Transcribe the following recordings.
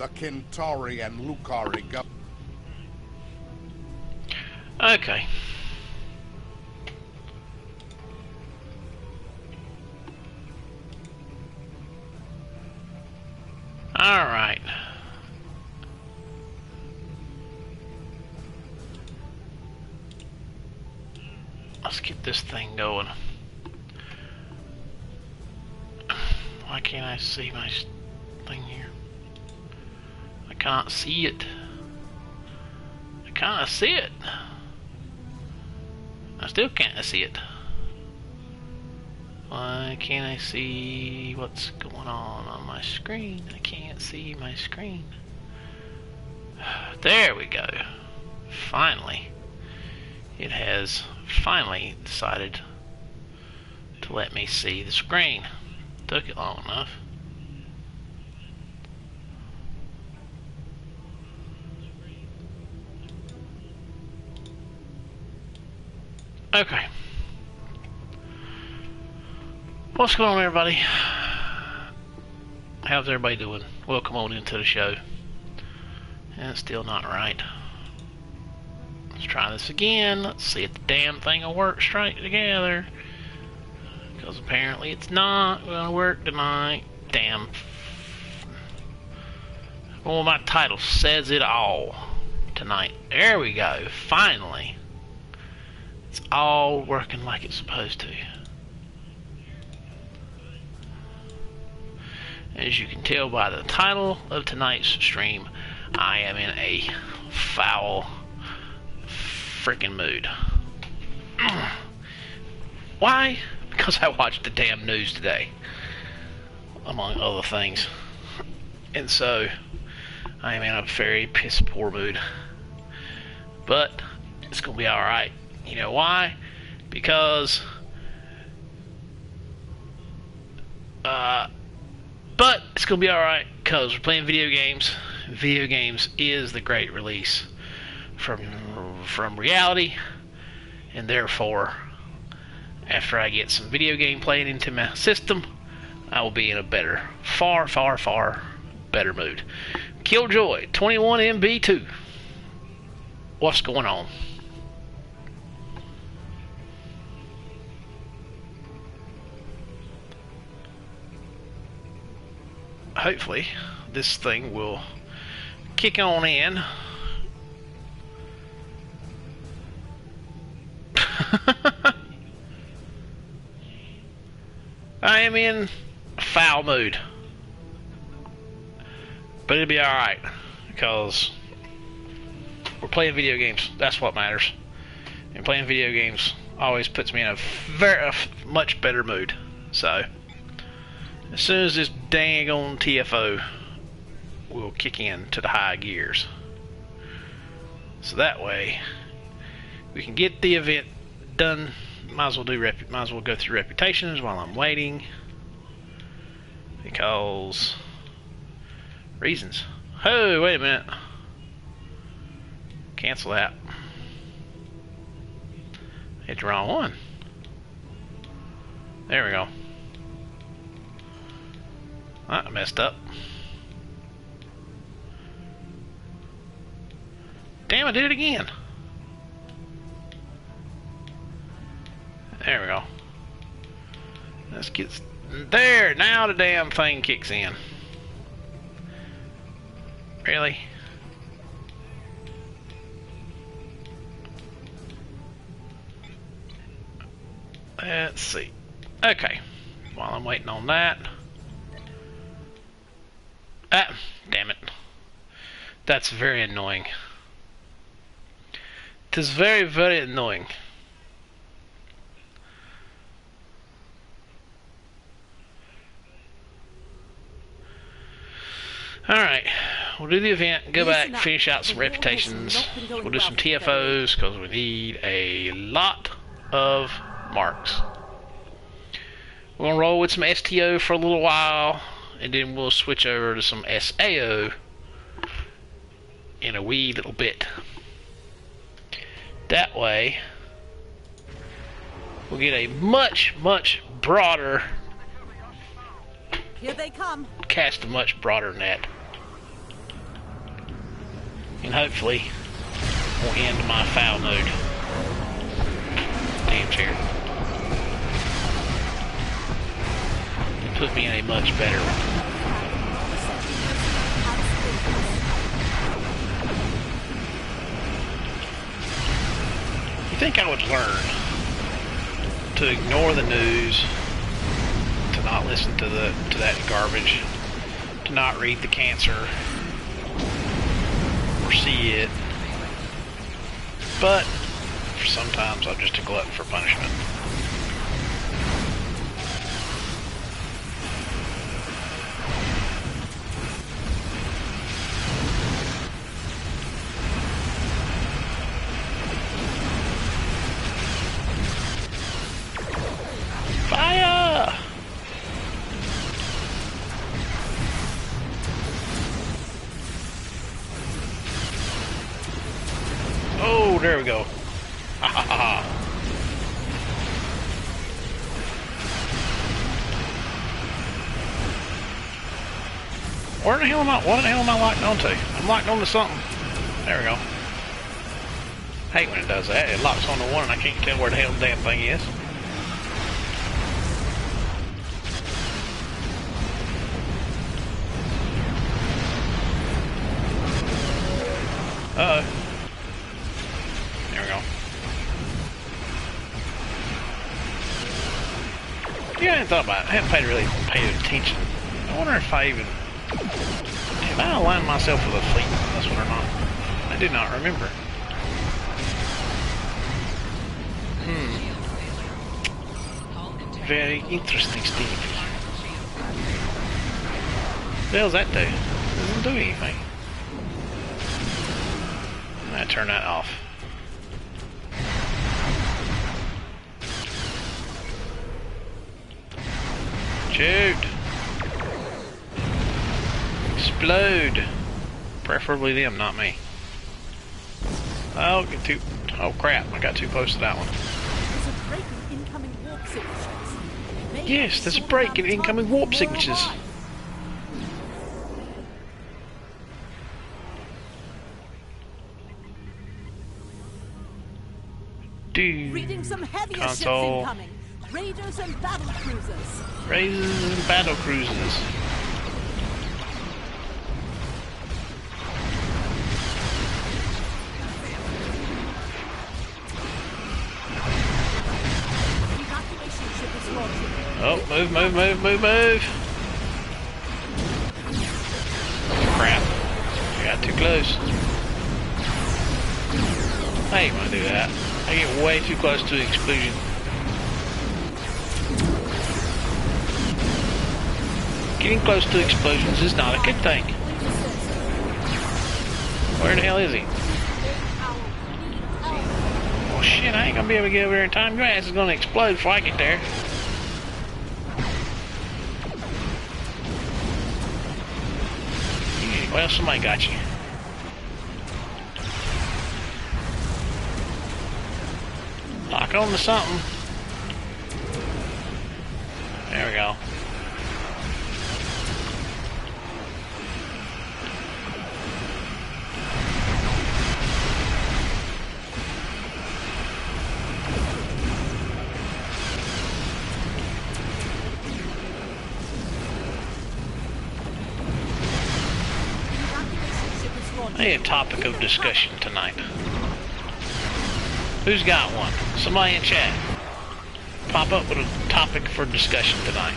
the Kintari and Lucari go. Okay. Alright. Let's get this thing going. Why can't I see my thing here? I can't see it. I can't see it. I still can't see it. Why can't I see what's going on my screen? I can't see my screen. There we go. Finally. It has finally decided to let me see the screen. Took it long enough. Okay. What's going on, everybody? How's everybody doing? Welcome on into the show. And it's still not right. Let's try this again. Let's see if the damn thing will work straight together. Because apparently it's not going to work tonight. Damn. Well, my title says it all tonight. There we go. Finally. It's all working like it's supposed to. As you can tell by the title of tonight's stream, I am in a foul freaking mood. Why? Because I watched the damn news today, among other things. And so, I am in a very piss poor mood. But, it's going to be alright. You know why? Because, but it's going to be alright because we're playing video games. Video games is the great release from reality, and therefore, after I get some video game playing into my system, I will be in a better, far, far, far better mood. Killjoy 21MB2. What's going on? Hopefully, this thing will kick on in. I am in a foul mood. But it'll be alright, because we're playing video games. That's what matters. And playing video games always puts me in a much better mood. So, as soon as this dang on TFO will kick in to the high gears. So that way, we can get the event done. Might as well go through reputations while I'm waiting, because reasons. Oh, wait a minute. Cancel that. Hit the wrong one. There we go. I messed up. Damn, I did it again. There we go. Let's get there. Now the damn thing kicks in. Really? Let's see. Okay. While I'm waiting on that. Ah, damn it. That's very annoying. It is very, very annoying. Alright, we'll do the event, go back, finish out some reputations, we'll do some TFOs, because we need a lot of marks. We're going to roll with some STO for a little while, and then we'll switch over to some SAO in a wee little bit. That way, we'll get a much, much broader... Here they come. Cast a much broader net. and hopefully will end my foul mode. Damn chair. Put me in a much better one. You think I would learn to ignore the news, to not listen to that garbage, to not read the cancer or see it, but sometimes I'm just a glutton for punishment. Fire! Oh, there we go. Ha ha ha. What the hell am I locked onto? I'm locked onto something. There we go. Hate when it does that. It locks onto one and I can't tell where the hell the damn thing is. Uh-oh. There we go. Yeah, I hadn't thought about it. I haven't really paid attention. I wonder if I even... Have I aligned myself with a fleet on this one or not? I did not remember. Very interesting, Steve. What the hell's that do? It doesn't do anything. I turn that off. Shoot! Explode! Preferably them, not me. Oh, get too. Oh crap! I got too close to that one. Yes, there's a break in incoming warp signatures. Reading some heavier console. ships incoming. Raiders and battle cruisers. Raiders and battle cruisers. Evacuation ship is launching. Oh, move, move, move, move, move. Crap. I got too close. I ain't gonna do that. I get way too close to the explosion. Getting close to explosions is not a good thing. Where the hell is he? Oh shit, I ain't gonna be able to get over there in time. Your ass is gonna explode before I get there. Well, somebody got you. Lock on to something. There we go. A topic of discussion tonight. Who's got one? Somebody in chat. Pop up with a topic for discussion tonight.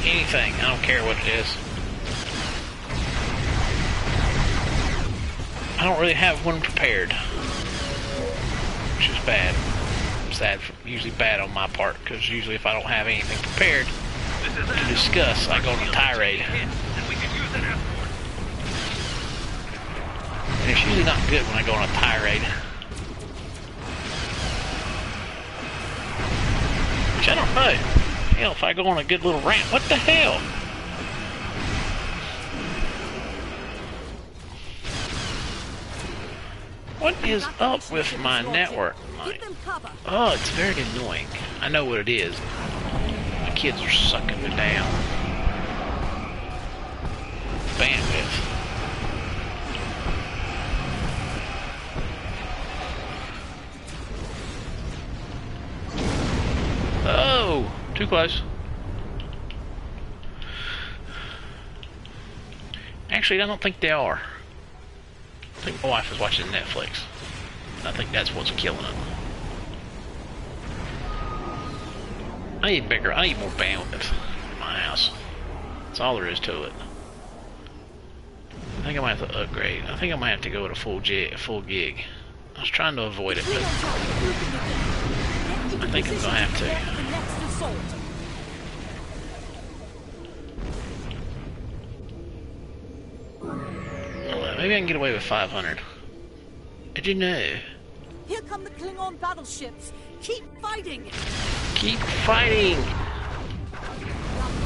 Anything. I don't care what it is. I don't really have one prepared, which is bad. Sad. Usually bad on my part, because usually if I don't have anything prepared to discuss, I go on a tirade. And it's usually not good when I go on a tirade. Which I don't know. Hell, if I go on a good little rant, what the hell? What is up with my network? Oh, it's very annoying. I know what it is. My kids are sucking me down. Bandwidth. close. Actually, I don't think they are. I think my wife is watching Netflix. I think that's what's killing it. I need more bandwidth in my house. That's all there is to it. I think I might have to upgrade. I think I might have to go with a full gig. I was trying to avoid it, but I think I'm gonna have to. Maybe I can get away with 500. Did you know? Here come the Klingon battleships. Keep fighting. Keep fighting. Not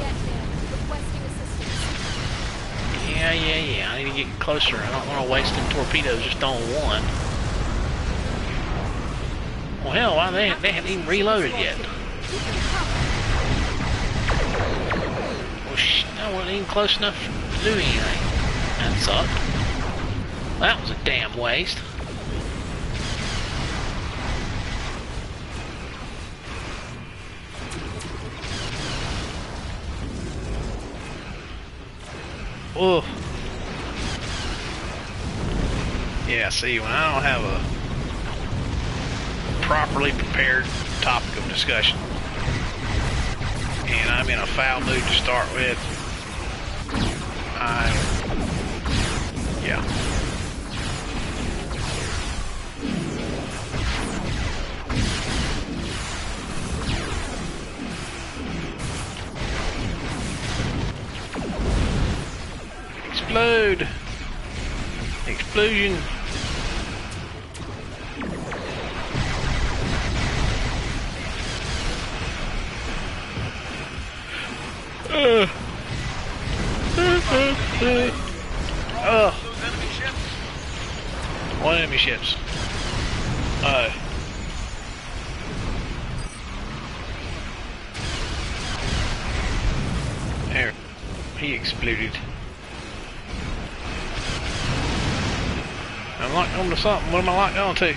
yet, man. Requesting assistance. Yeah. I need to get closer. I don't want to waste them torpedoes just on one. Well, hell, why they haven't even reloaded yet. Well, I wasn't even close enough to do anything. That sucked. That was a damn waste. Oh. Yeah, see, when I don't have a properly prepared topic of discussion, and I'm in a foul mood to start with, yeah. Explode! Explosion! One enemy ships. There. He exploded. I'm locked onto something. What am I locked onto?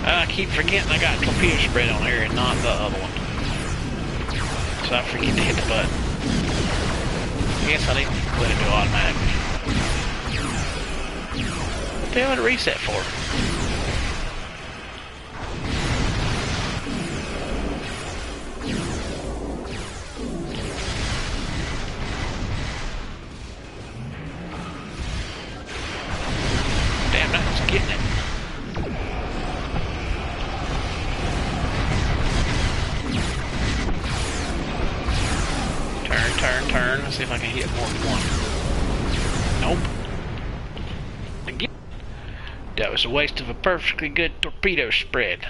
I keep forgetting I got torpedo spread on here and not the other one. So I forget to hit the button. I guess I need to let it go automatically. What the hell did it reset for? Damn, that's getting it. Turn. Let's see if I can hit more than one. Nope. Again. That was a waste of a perfectly good torpedo spread.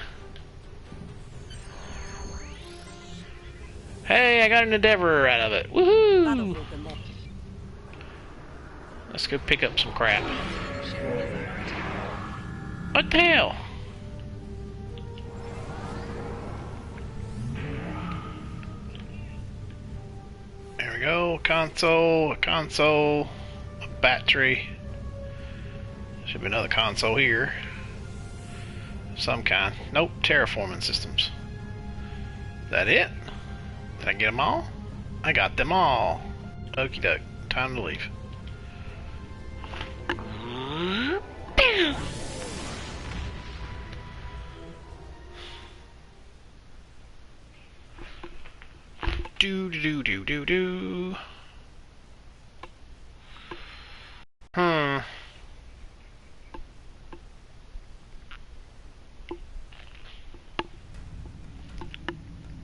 Hey, I got an Endeavor out of it. Woohoo! Let's go pick up some crap. What the hell? There we go, a console, a battery. Should be another console here. Some kind. Nope, terraforming systems. Is that it? Did I get them all? I got them all. Okie doke, time to leave. Do.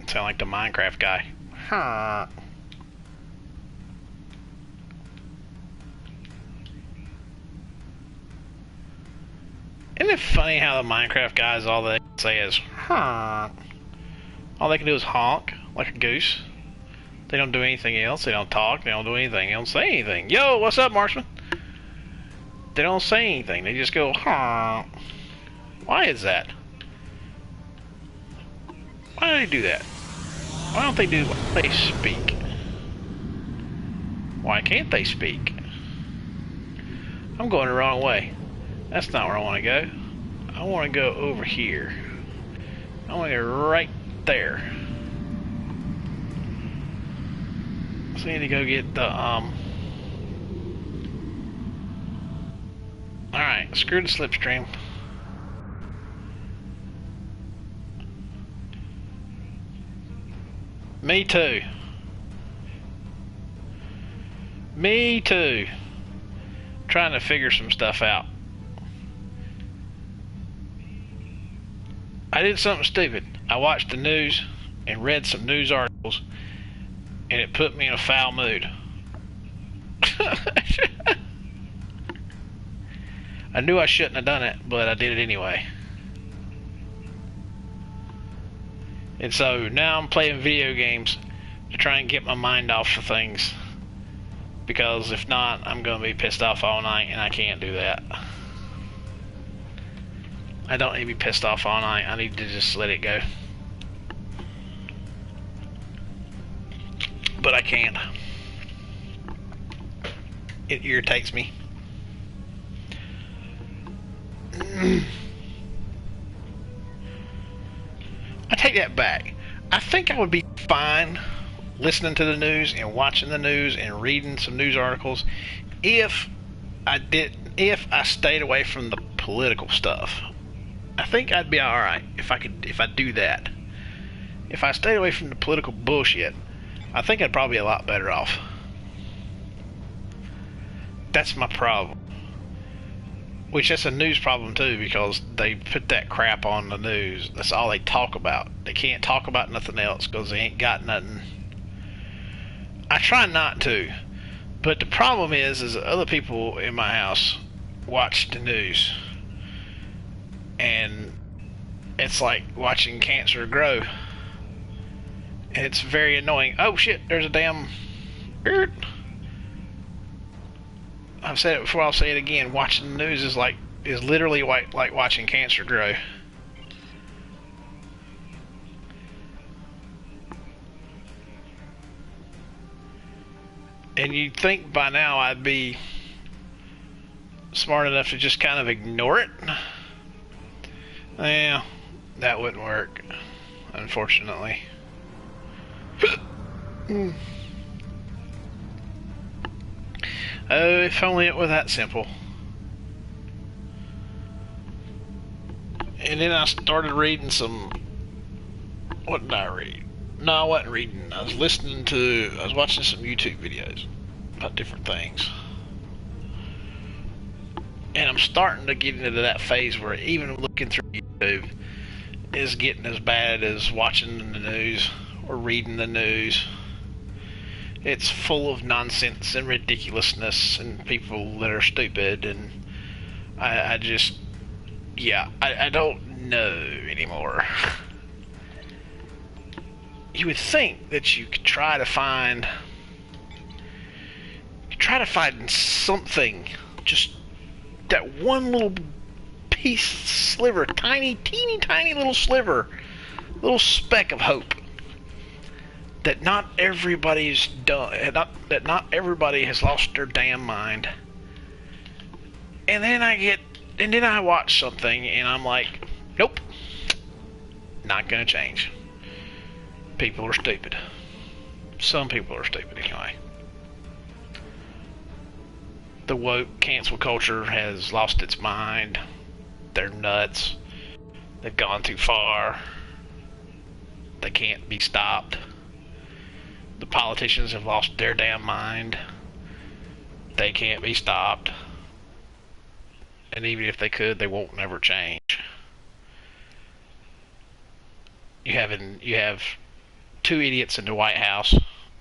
Sound like the Minecraft guy. Isn't it funny how the Minecraft guys all they say is honk? All they can do is honk like a goose. They don't do anything else. They don't talk. They don't do anything. They don't say anything. Yo, what's up, marksman? They don't say anything. They just go honk. Why is that? Why do they do that? Why don't they do what they speak? Why can't they speak? I'm going the wrong way. That's not where I want to go. I want to go over here. I want to go right there. So I need to go get the, Alright, screw the slipstream. Me too. Me too. Trying to figure some stuff out. I did something stupid. I watched the news and read some news articles, and it put me in a foul mood. I knew I shouldn't have done it, but I did it anyway. And so now I'm playing video games to try and get my mind off of things. Because if not, I'm going to be pissed off all night, and I can't do that. I don't need to be pissed off all night. I need to just let it go. But I can't. It irritates me. I take that back. I think I would be fine listening to the news and watching the news and reading some news articles if I stayed away from the political stuff. I think I'd be alright if I do that. If I stayed away from the political bullshit, I think I'd probably be a lot better off. That's my problem. Which that's a news problem too, because they put that crap on the news. That's all they talk about. They can't talk about nothing else because they ain't got nothing. I try not to, but the problem is other people in my house watch the news, and it's like watching cancer grow. And it's very annoying. Oh shit! There's a damn. I've said it before, I'll say it again. Watching the news is literally like watching cancer grow. And you'd think by now I'd be smart enough to just kind of ignore it. Yeah, that wouldn't work, unfortunately. Oh, if only it were that simple. And then I started reading some... What did I read? No, I wasn't reading. I was watching some YouTube videos about different things. And I'm starting to get into that phase where even looking through YouTube is getting as bad as watching the news or reading the news. It's full of nonsense and ridiculousness and people that are stupid, and I just, yeah, I don't know anymore. You would think that you could try to find something, just that one little piece, sliver, teeny little sliver, little speck of hope. That not everybody's done, that not everybody has lost their damn mind. And then I watch something and I'm like, nope, not gonna change. People are stupid. Some people are stupid anyway. The woke cancel culture has lost its mind. They're nuts. They've gone too far. They can't be stopped. The politicians have lost their damn mind. They can't be stopped. And even if they could, they won't never change. You have two idiots in the White House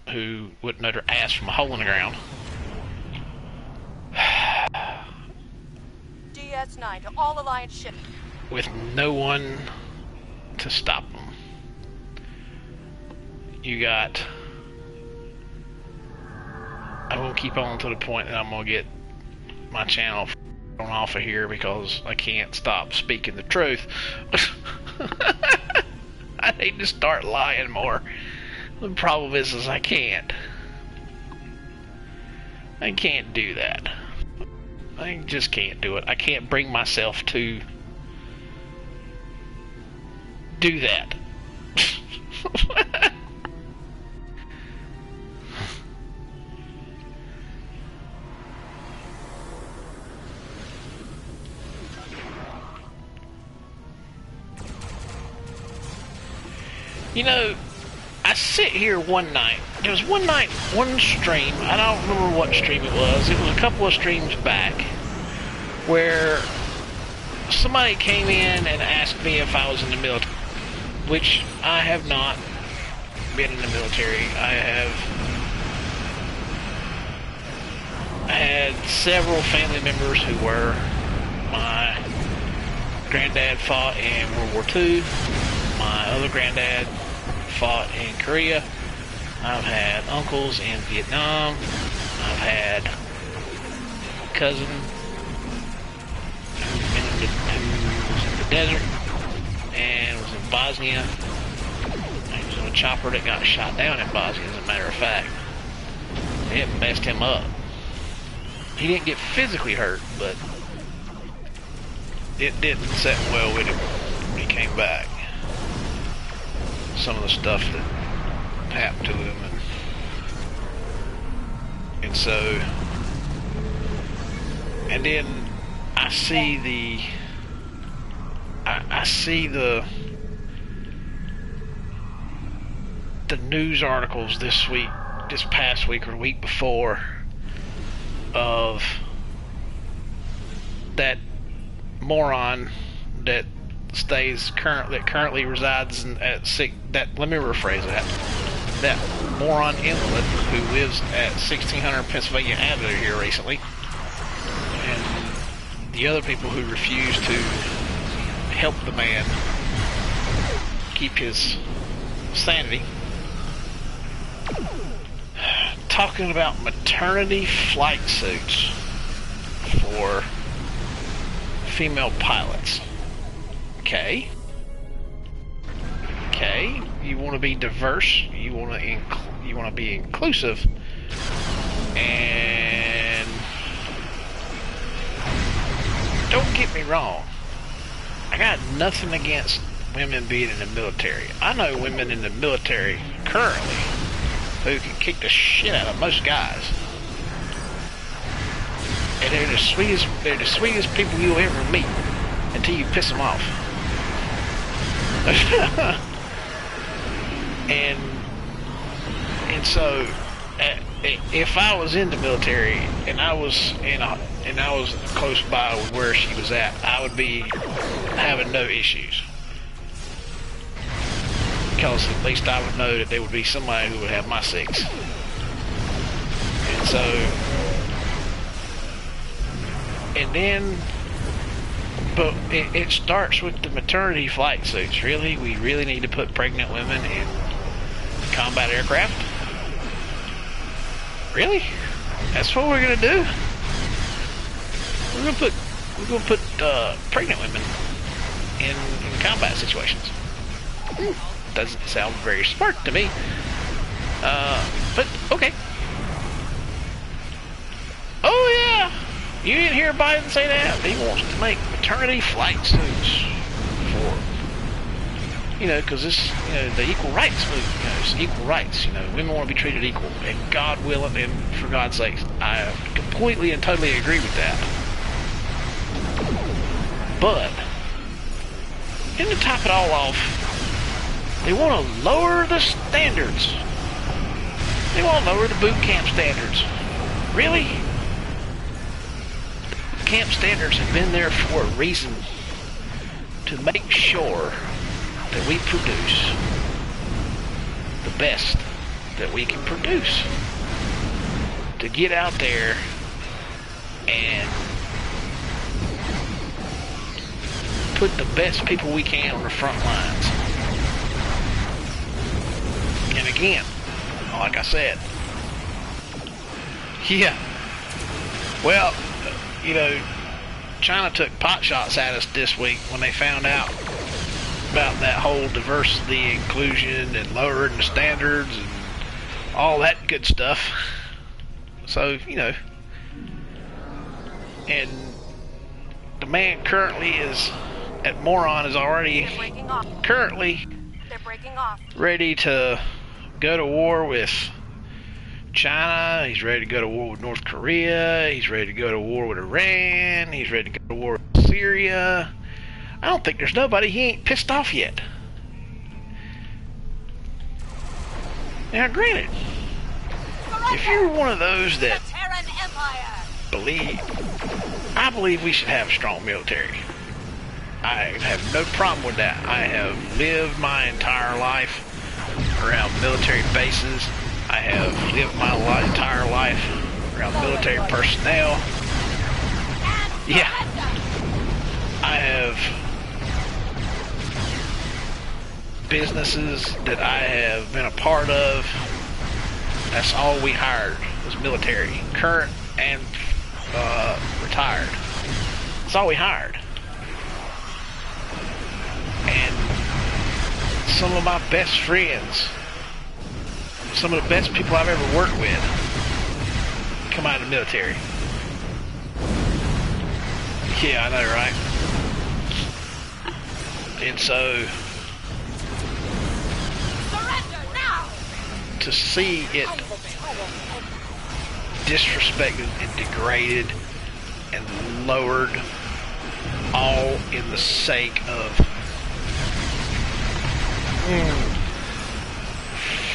who wouldn't know their ass from a hole in the ground. DS9 to all Alliance ships. With no one to stop them. You got... I won't keep on to the point that I'm going to get my channel thrown off of here because I can't stop speaking the truth. I need to start lying more. The problem is I can't. I can't do that. I just can't do it. I can't bring myself to do that. You know, I sit here one night. There was one night, one stream. I don't remember what stream it was. It was a couple of streams back where somebody came in and asked me if I was in the military, which I have not been in the military. I had several family members who were. My granddad fought in World War II. My other granddad fought in Korea. I've had uncles in Vietnam. I've had a cousin who was in the desert and was in Bosnia. He was on a chopper that got shot down in Bosnia, as a matter of fact. It messed him up. He didn't get physically hurt, but it didn't set well with him when he came back. Some of the stuff that happened to him, and so, and then I see the news articles this past week or week before, of that moron that currently resides let me rephrase that moron invalid who lives at 1600 Pennsylvania Avenue here recently, and the other people who refuse to help the man keep his sanity, talking about maternity flight suits for female pilots. Okay, you want to be diverse, you want to be inclusive, and don't get me wrong, I got nothing against women being in the military. I know women in the military currently who can kick the shit out of most guys, and they're the sweetest people you'll ever meet until you piss them off. and so if I was in the military and I was close by where she was at, I would be having no issues, because at least I would know that there would be somebody who would have my sex. And so, and then, but it starts with the maternity flight suits. Really? We really need to put pregnant women in combat aircraft? Really? That's what we're gonna do? We're gonna put pregnant women in combat situations. Doesn't sound very smart to me. But okay. Oh yeah! You didn't hear Biden say that? He wants to make maternity flight suits for, because this, the equal rights movement, it's equal rights, women want to be treated equal, and God willing, and for God's sake, I completely and totally agree with that. But, and to top it all off, they want to lower the standards. They want to lower the boot camp standards. Really? Camp standards have been there for a reason, to make sure that we produce the best that we can produce, to get out there and put the best people we can on the front lines. And again, like I said, yeah, well, China took pot shots at us this week when they found out about that whole diversity, inclusion, and lowering the standards and all that good stuff. So, you know, and the man currently is at Moron is already currently ready to go to war with China. He's ready to go to war with North Korea. He's ready to go to war with Iran. He's ready to go to war with Syria. I don't think there's nobody he ain't pissed off yet. Now, granted, if you're one of those that I believe we should have a strong military. I have no problem with that. I have lived my entire life around military bases. I have lived my entire life around military personnel. Yeah. I have businesses that I have been a part of. That's all we hired was military, current and retired. That's all we hired. And some of my best friends, some of the best people I've ever worked with, come out of the military. Yeah, I know, right? And so, to see it disrespected and degraded and lowered, all in the sake of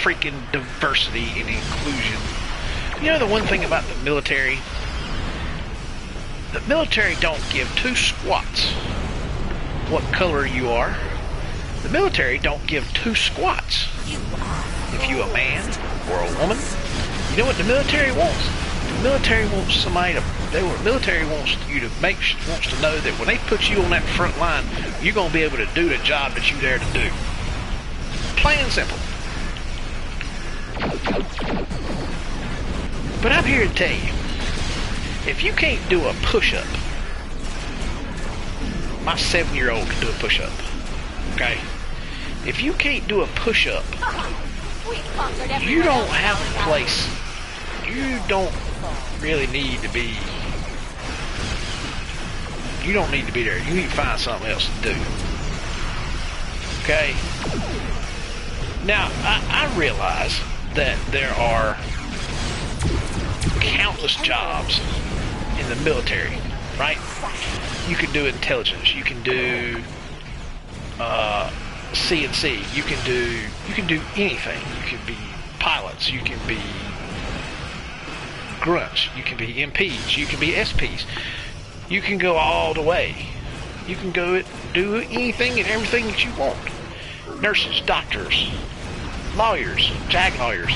freaking diversity and inclusion. You know the one thing about the military don't give two squats what color you are. The military don't give two squats if you a man or a woman. You know what the military wants? The military wants somebody to. The military wants you to wants to know that when they put you on that front line, you're gonna be able to do the job that you're there to do. Plain and simple. But I'm here to tell you, if you can't do a push-up, my 7-year-old can do a push-up. Okay? If you can't do a push-up, you don't have a place. You don't really need to be. You don't need to be there. You need to find something else to do. Okay? Now, I realize that there are countless jobs in the military, right? You can do intelligence. You can do CNC. You can do anything. You can be pilots. You can be grunts. You can be MPs. You can be SPs. You can go all the way. You can go do anything and everything that you want. Nurses, doctors, lawyers, JAG lawyers.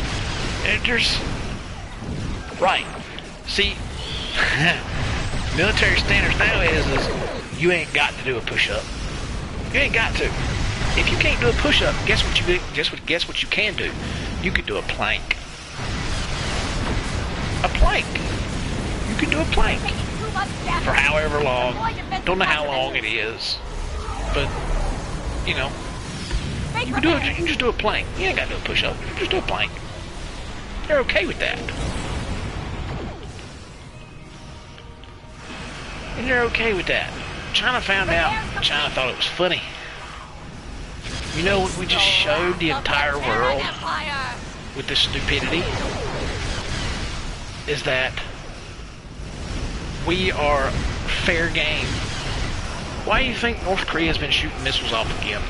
And there's right. See, military standards now is you ain't got to do a push-up. You ain't got to. If you can't do a push-up, guess what you can do? You can do a plank. A plank. You can do a plank for however long. Don't know how long it is, but you know, you can do it. You can just do a plank. You ain't got to do a push-up. Just do a plank. They're okay with that. And they're okay with that. China found out. China thought it was funny. You know what we just showed the entire world with this stupidity? Is that we are fair game. Why do you think North Korea has been shooting missiles off again?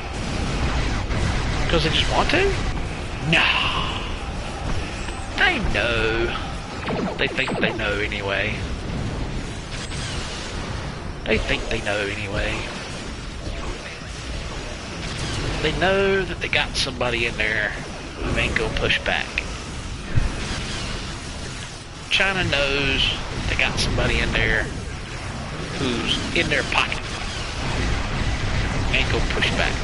Because they just want to? No. They know. They think they know anyway. They think they know anyway. They know that they got somebody in there who ain't gonna push back. China knows they got somebody in there who's in their pocket. Ain't gonna push back.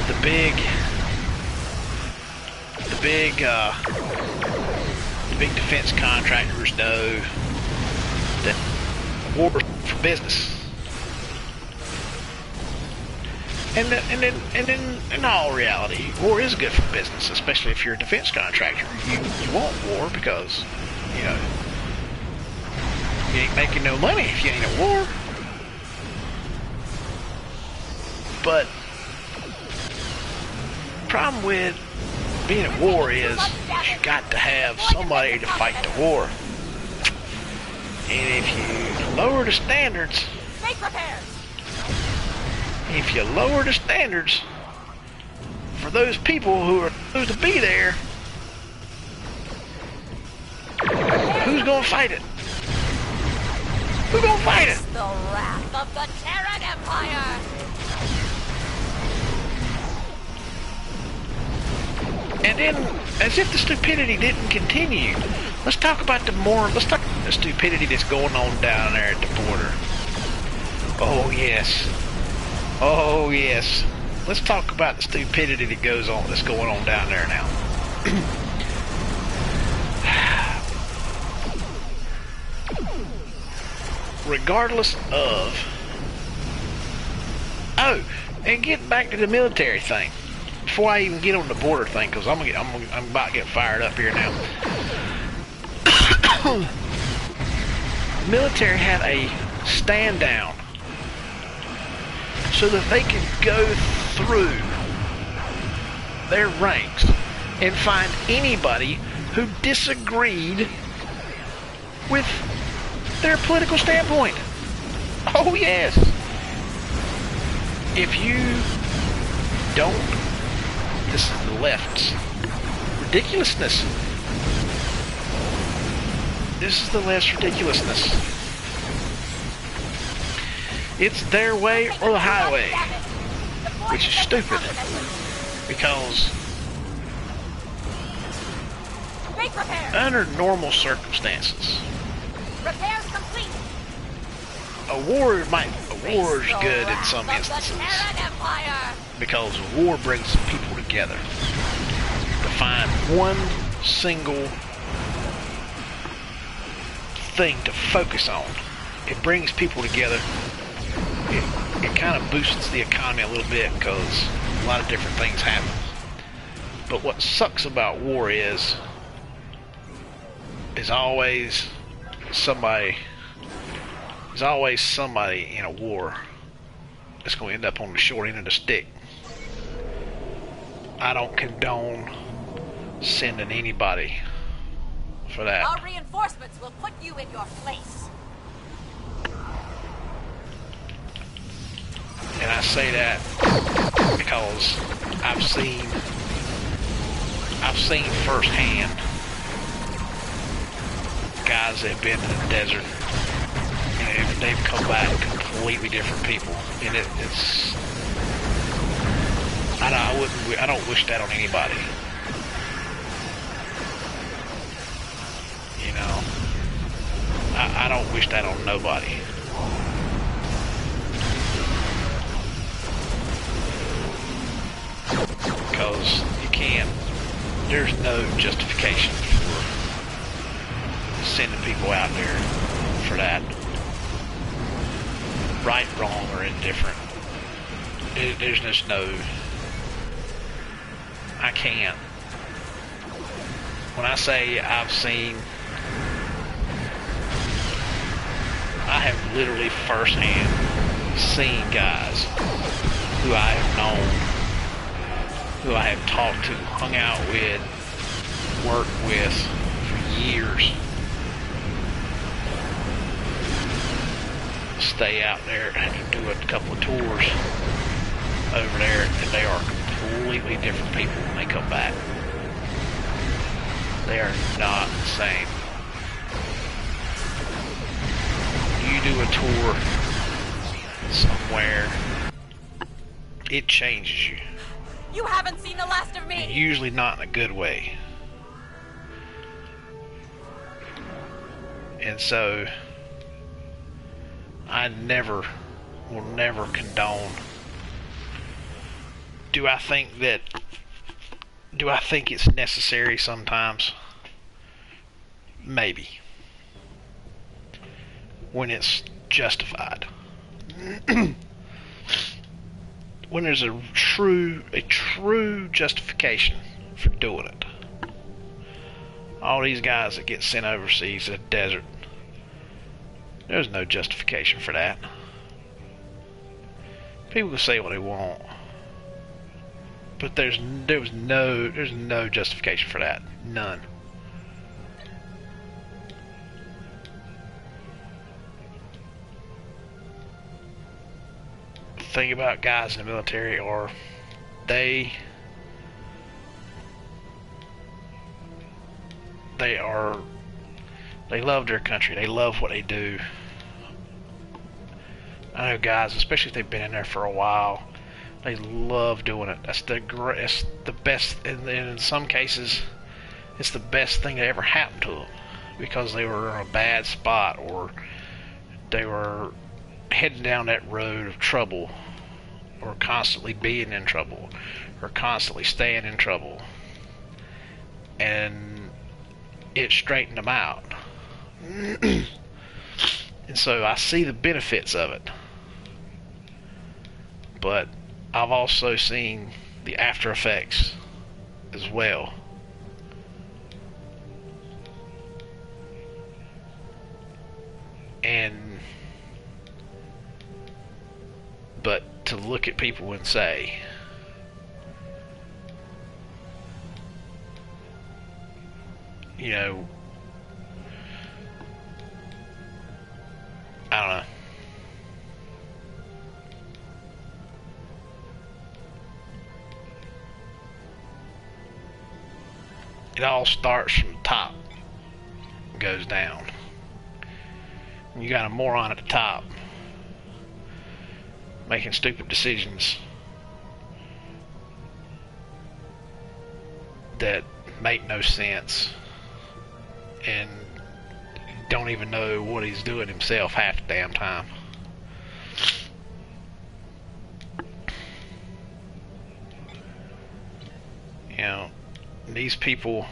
The big defense contractors know that war for business. And then, in all reality, war is good for business, especially if you're a defense contractor. You want war because, you know, you ain't making no money if you ain't at war. But the problem with being at war is you got to have somebody to fight the war. And if you lower the standards, Make repairs. if you lower the standards for those people who are supposed to be there, who's gonna fight it? Who's gonna fight it? The wrath of the Terran Empire. And then, as if the stupidity didn't continue, let's talk about the stupidity that's going on down there at the border. Oh yes. Oh yes. Let's talk about the stupidity that's going on down there now. Regardless of... Oh, and getting back to the military thing. Before I even get on the border thing, because I'm about to get fired up here now. Military had a stand down so that they could go through their ranks and find anybody who disagreed with their political standpoint. Oh yes. If you don't, this is the left's ridiculousness. This is the left's ridiculousness. It's their way or the highway, which is stupid, because under normal circumstances, Repairs complete. a war is good in some instances, because a war brings people together to find one single thing to focus on. It brings people together. It kind of boosts the economy a little bit because a lot of different things happen. But what sucks about war is always somebody in a war that's going to end up on the short end of the stick. I don't condone sending anybody for that. Our reinforcements will put you in your place. And I say that because I've seen firsthand guys that have been in the desert and they've come back completely different people. And it's I don't wish that on anybody. You know, I don't wish that on nobody. Because you can't, there's no justification for sending people out there for that. Right, wrong, or indifferent. There's just no, I can't. When I say I've seen, I have literally firsthand seen guys who I have known, who I have talked to, hung out with, worked with for years, stay out there and do a couple of tours over there, and they are completely different people when they come back. They are not the same. You do a tour somewhere, it changes you. You haven't seen the last of me. Usually not in a good way. And so I will never condone. Do I think it's necessary sometimes? Maybe. When it's justified. when there's a true justification for doing it. All these guys that get sent overseas to the desert, there's no justification for that. People can say what they want, but there's no justification for that. None. The thing about guys in the military are they love their country. They love what they do. I know guys, especially if they've been in there for a while, they love doing it. It's the best, and in some cases, it's the best thing that ever happened to them, because they were in a bad spot, or they were heading down that road of trouble, or constantly being in trouble, or constantly staying in trouble, and it straightened them out. And so I see the benefits of it, but I've also seen the after effects as well. But to look at people and say, you know, I don't know. It all starts from the top, goes down. You got a moron at the top making stupid decisions that make no sense and don't even know what he's doing himself half the damn time. You know, these people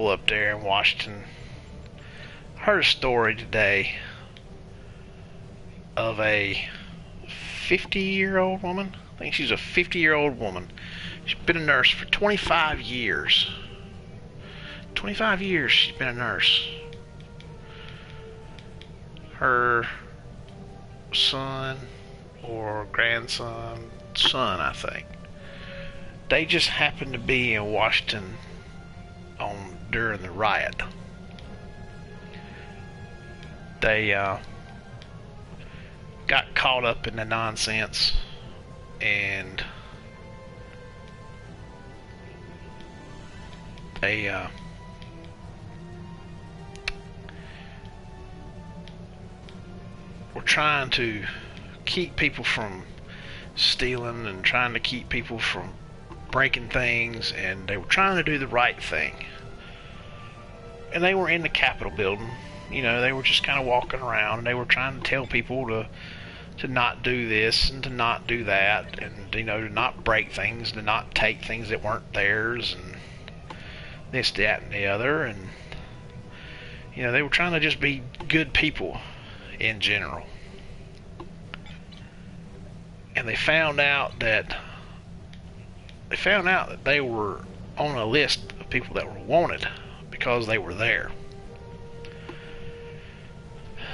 up there in Washington, I heard a story today of a 50-year-old woman. I think she's a 50-year-old woman. She's been a nurse for 25 years. 25 years she's been a nurse. Her son or grandson, son I think, they just happened to be in Washington during the riot. They got caught up in the nonsense and they were trying to keep people from stealing and trying to keep people from breaking things, and they were trying to do the right thing. And they were in the Capitol building. You know, they were just kind of walking around, and they were trying to tell people to not do this and to not do that, and, you know, to not break things, to not take things that weren't theirs, and this, that, and the other. And, you know, they were trying to just be good people in general. And they found out that they were on a list of people that were wanted because they were there.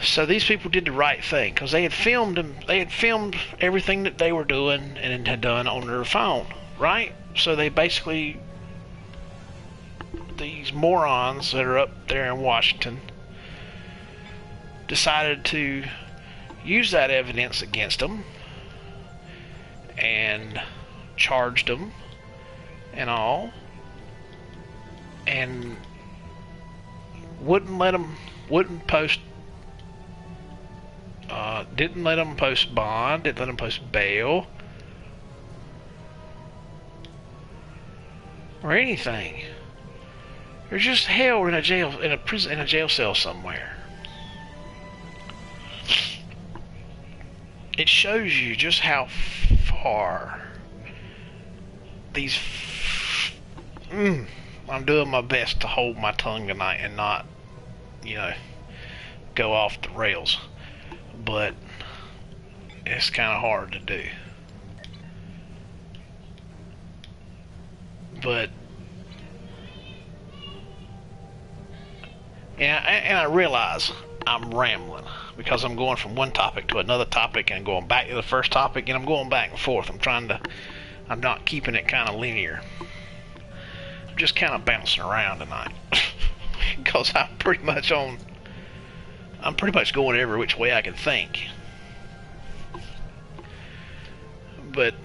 So these people did the right thing because they had filmed them. They had filmed everything that they were doing and had done on their phone, right? So they basically, these morons that are up there in Washington, decided to use that evidence against them and charged them and all, and didn't let them post bond, didn't let them post bail or anything. They're just held in a jail, in a prison, in a jail cell somewhere. It shows you just how far these I'm doing my best to hold my tongue tonight and not, you know, go off the rails. But it's kind of hard to do. But and I realize I'm rambling because I'm going from one topic to another topic and going back to the first topic, and I'm going back and forth. I'm not keeping it kind of linear. I'm just kind of bouncing around tonight because I'm pretty much going every which way I can think. But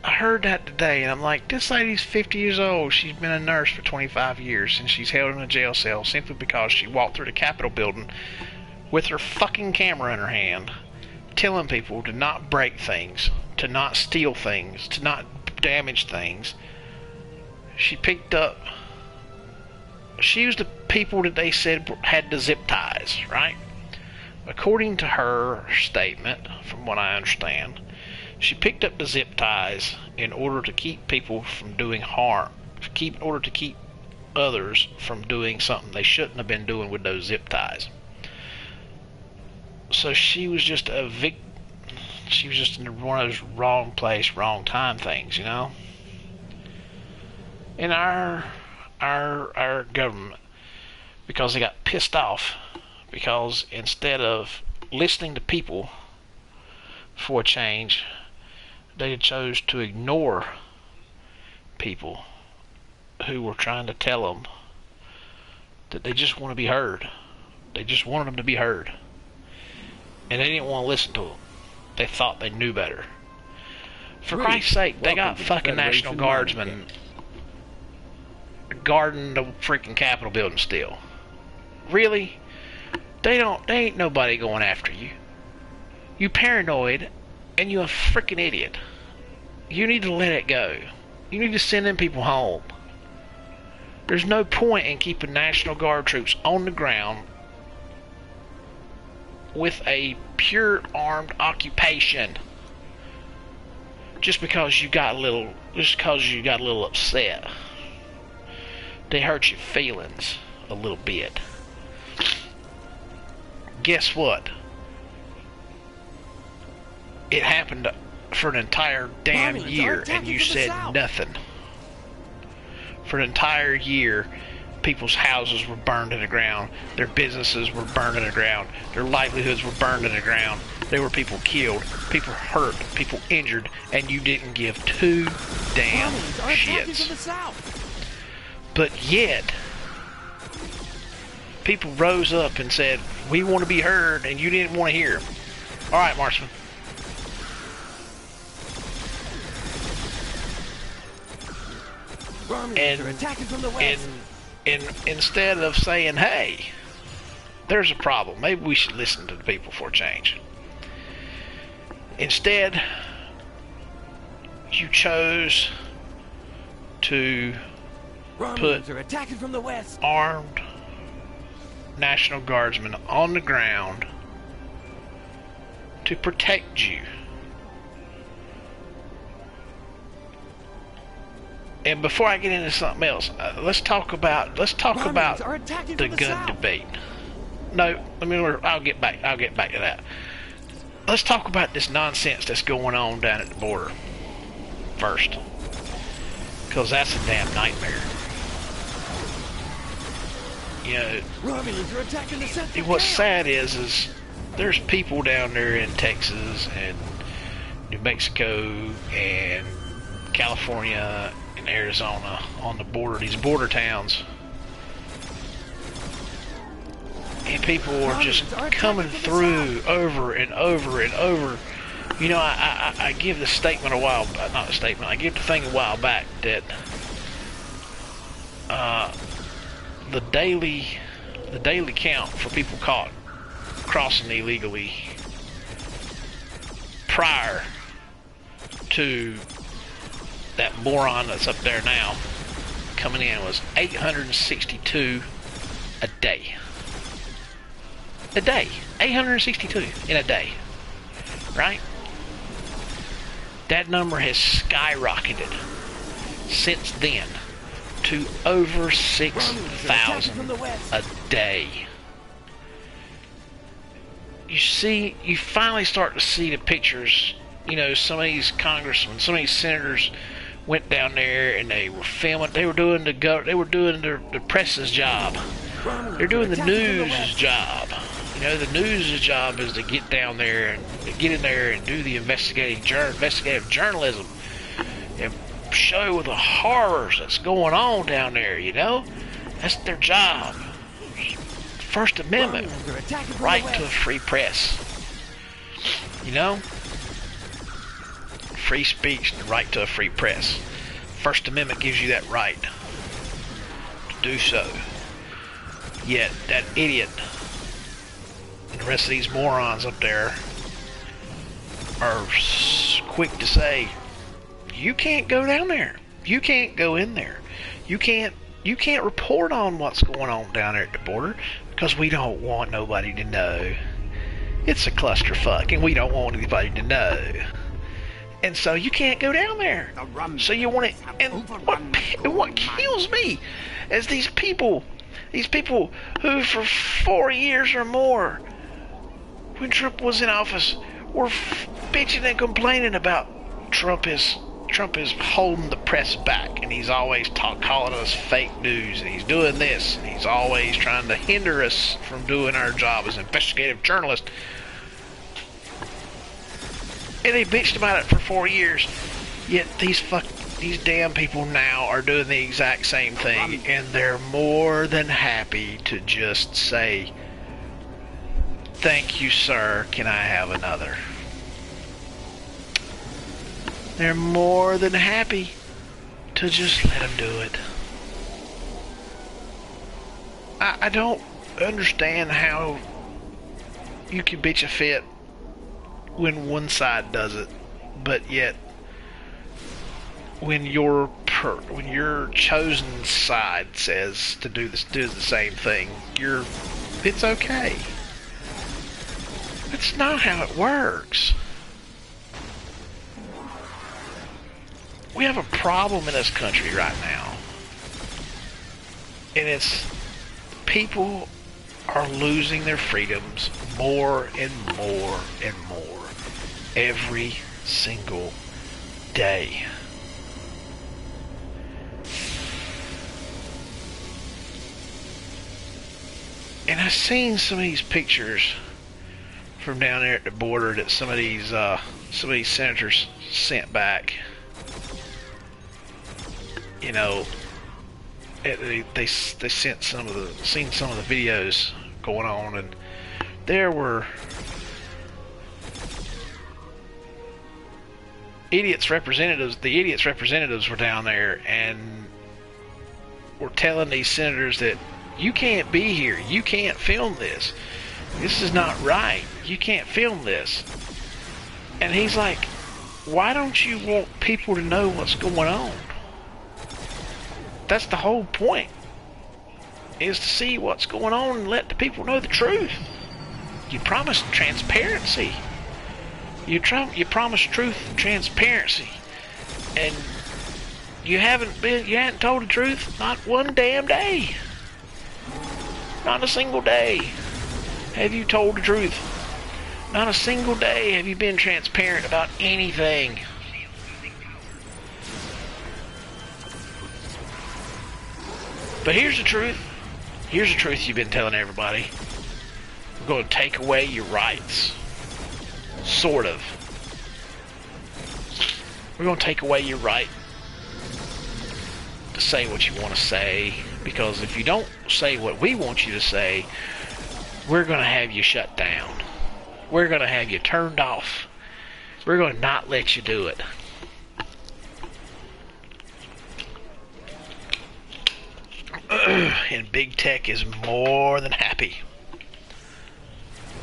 I heard that today, and I'm like, this lady's 50 years old. She's been a nurse for 25 years, and she's held in a jail cell simply because she walked through the Capitol building with her fucking camera in her hand, telling people to not break things, to not steal things, to not damage things. She used the people that they said had the zip ties, right? According to her statement, from what I understand, she picked up the zip ties in order to keep people from doing harm, in order to keep others from doing something they shouldn't have been doing with those zip ties. So she was just she was just in one of those wrong place, wrong time things, you know? And our government, because they got pissed off, because instead of listening to people for a change, they chose to ignore people who were trying to tell them that they just want to be heard. They just wanted them to be heard. And they didn't want to listen to them. They thought they knew better. For Christ's sake, they got fucking National Guardsmen guarding the freaking Capitol building still. Really? They ain't nobody going after you. You paranoid, and you a freaking idiot. You need to let it go. You need to send them people home. There's no point in keeping National Guard troops on the ground with a pure armed occupation just because you got a little upset. They hurt your feelings a little bit. Guess what? It happened for an entire damn year and you said nothing. For an entire year, people's houses were burned to the ground. Their businesses were burned to the ground. Their livelihoods were burned to the ground. There were people killed, people hurt, people injured, and you didn't give two damn shits. But yet, people rose up and said, we want to be heard, and you didn't want to hear. Alright, Marksman. And instead of saying, hey, there's a problem, maybe we should listen to the people for a change, instead you chose to put armed National Guardsmen on the ground to protect you. And before I get into something else, let's talk about the gun debate. No, I'll get back to that. Let's talk about this nonsense that's going on down at the border first, because that's a damn nightmare. You know, Romulans are attacking the center. what's sad is there's people down there in Texas and New Mexico and California and Arizona on the border, these border towns, and people are just coming through over and over and over. You know, I give the statement I give the thing a while back that the daily count for people caught crossing illegally prior to that moron that's up there now coming in was 862 a day. 862 in a day, right? That number has skyrocketed since then to over 6,000 a day. you finally start to see the pictures. You know, some of these congressmen, some of these senators went down there and they were filming. They were doing the press's job. They're doing the news' job. You know, the news' job is to get down there and get in there and do the investigative journalism and show the horrors that's going on down there. You know, that's their job. First Amendment, right to a free press. You know, free speech and the right to a free press. First Amendment gives you that right to do so. Yet that idiot and the rest of these morons up there are quick to say, you can't go down there. You can't go in there. You can't report on what's going on down there at the border because we don't want nobody to know. It's a clusterfuck and we don't want anybody to know. And so you can't go down there. So you want it. And what kills me is these people who for 4 years or more, when Trump was in office, were bitching and complaining about Trump is holding the press back, and he's always calling us fake news, and he's doing this, and he's always trying to hinder us from doing our job as investigative journalists. And they bitched about it for 4 years. Yet these damn people now are doing the exact same thing, and they're more than happy to just say, "Thank you, sir. Can I have another?" They're more than happy to just let them do it. I don't understand how you can bitch a fit when one side does it, but yet when your chosen side says to do the same thing, it's okay. That's not how it works. We have a problem in this country right now, and it's people are losing their freedoms more and more and more every single day. And I've seen some of these pictures from down there at the border that some of these senators sent back. You know, they sent some of the videos going on, and there were idiots representatives. The idiots representatives were down there and were telling these senators that you can't be here. You can't film this. This is not right. You can't film this. And he's like, why don't you want people to know what's going on? That's the whole point, is to see what's going on and let the people know the truth. You promised transparency. You promised truth and transparency, and you hadn't told the truth not one damn day. Not a single day have you told the truth. Not a single day have you been transparent about anything. But here's the truth. Here's the truth you've been telling everybody. We're going to take away your rights. Sort of. We're going to take away your right to say what you want to say. Because if you don't say what we want you to say, we're going to have you shut down. We're going to have you turned off. We're going to not let you do it. And big tech is more than happy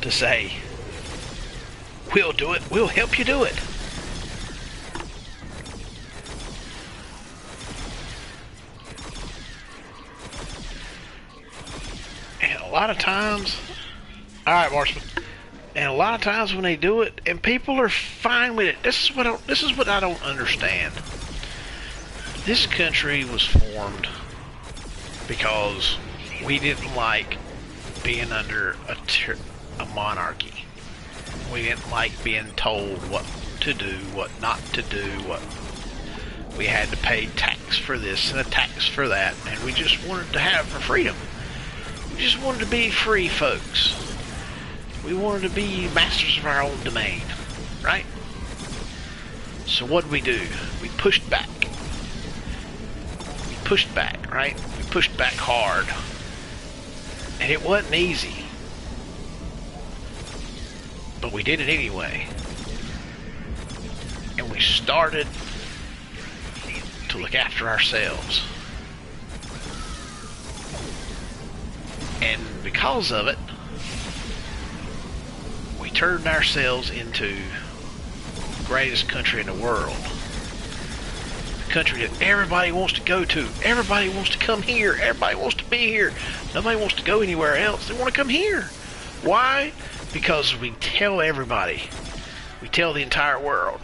to say, we'll do it, we'll help you do it. And a lot of times, alright, Marksman, and a lot of times when they do it, and people are fine with it, this is what I don't understand. This country was formed because we didn't like being under a monarchy. We didn't like being told what to do, what not to do, what we had to pay tax for this and a tax for that, and we just wanted to have our freedom. We just wanted to be free folks. We wanted to be masters of our own domain, right? So what did we do? We pushed back. We pushed back, right? We pushed back hard. And it wasn't easy. But we did it anyway. And we started to look after ourselves. And because of it, we turned ourselves into the greatest country in the world. The country that everybody wants to go to. Everybody wants to come here. Everybody wants to be here. Nobody wants to go anywhere else. They want to come here. Why? Because we tell everybody. We tell the entire world.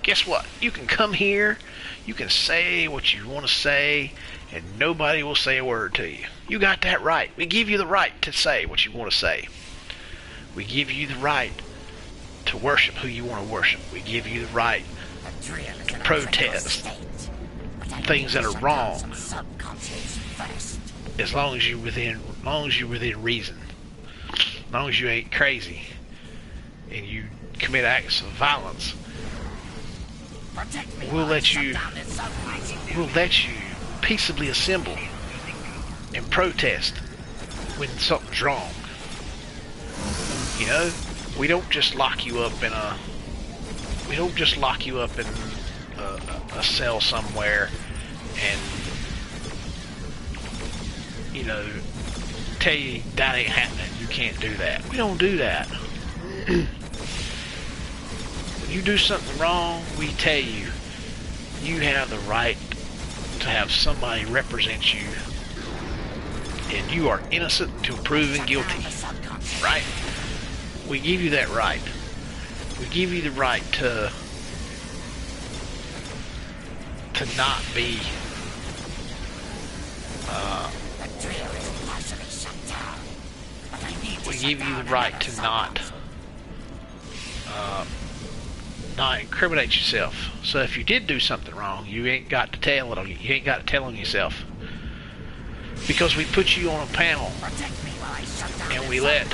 Guess what? You can come here. You can say what you want to say, and nobody will say a word to you. You got that right. We give you the right to say what you want to say. We give you the right to worship who you want to worship. We give you the right to protest things that are wrong, as long as you're within reason. As long as you ain't crazy and you commit acts of violence, we'll let you peaceably assemble and protest when something's wrong. You know, we don't just lock you up in a cell somewhere and, you know, tell you that ain't happening. You can't do that. We don't do that. When you do something wrong, we tell you you have the right to have somebody represent you, and you are innocent until proven guilty. Right? We give you that right. We give you the right to not be we give you the right to not incriminate yourself. So if you did do something wrong, you ain't got to tell it on you. You ain't got to tell on yourself, because we put you on a panel and we let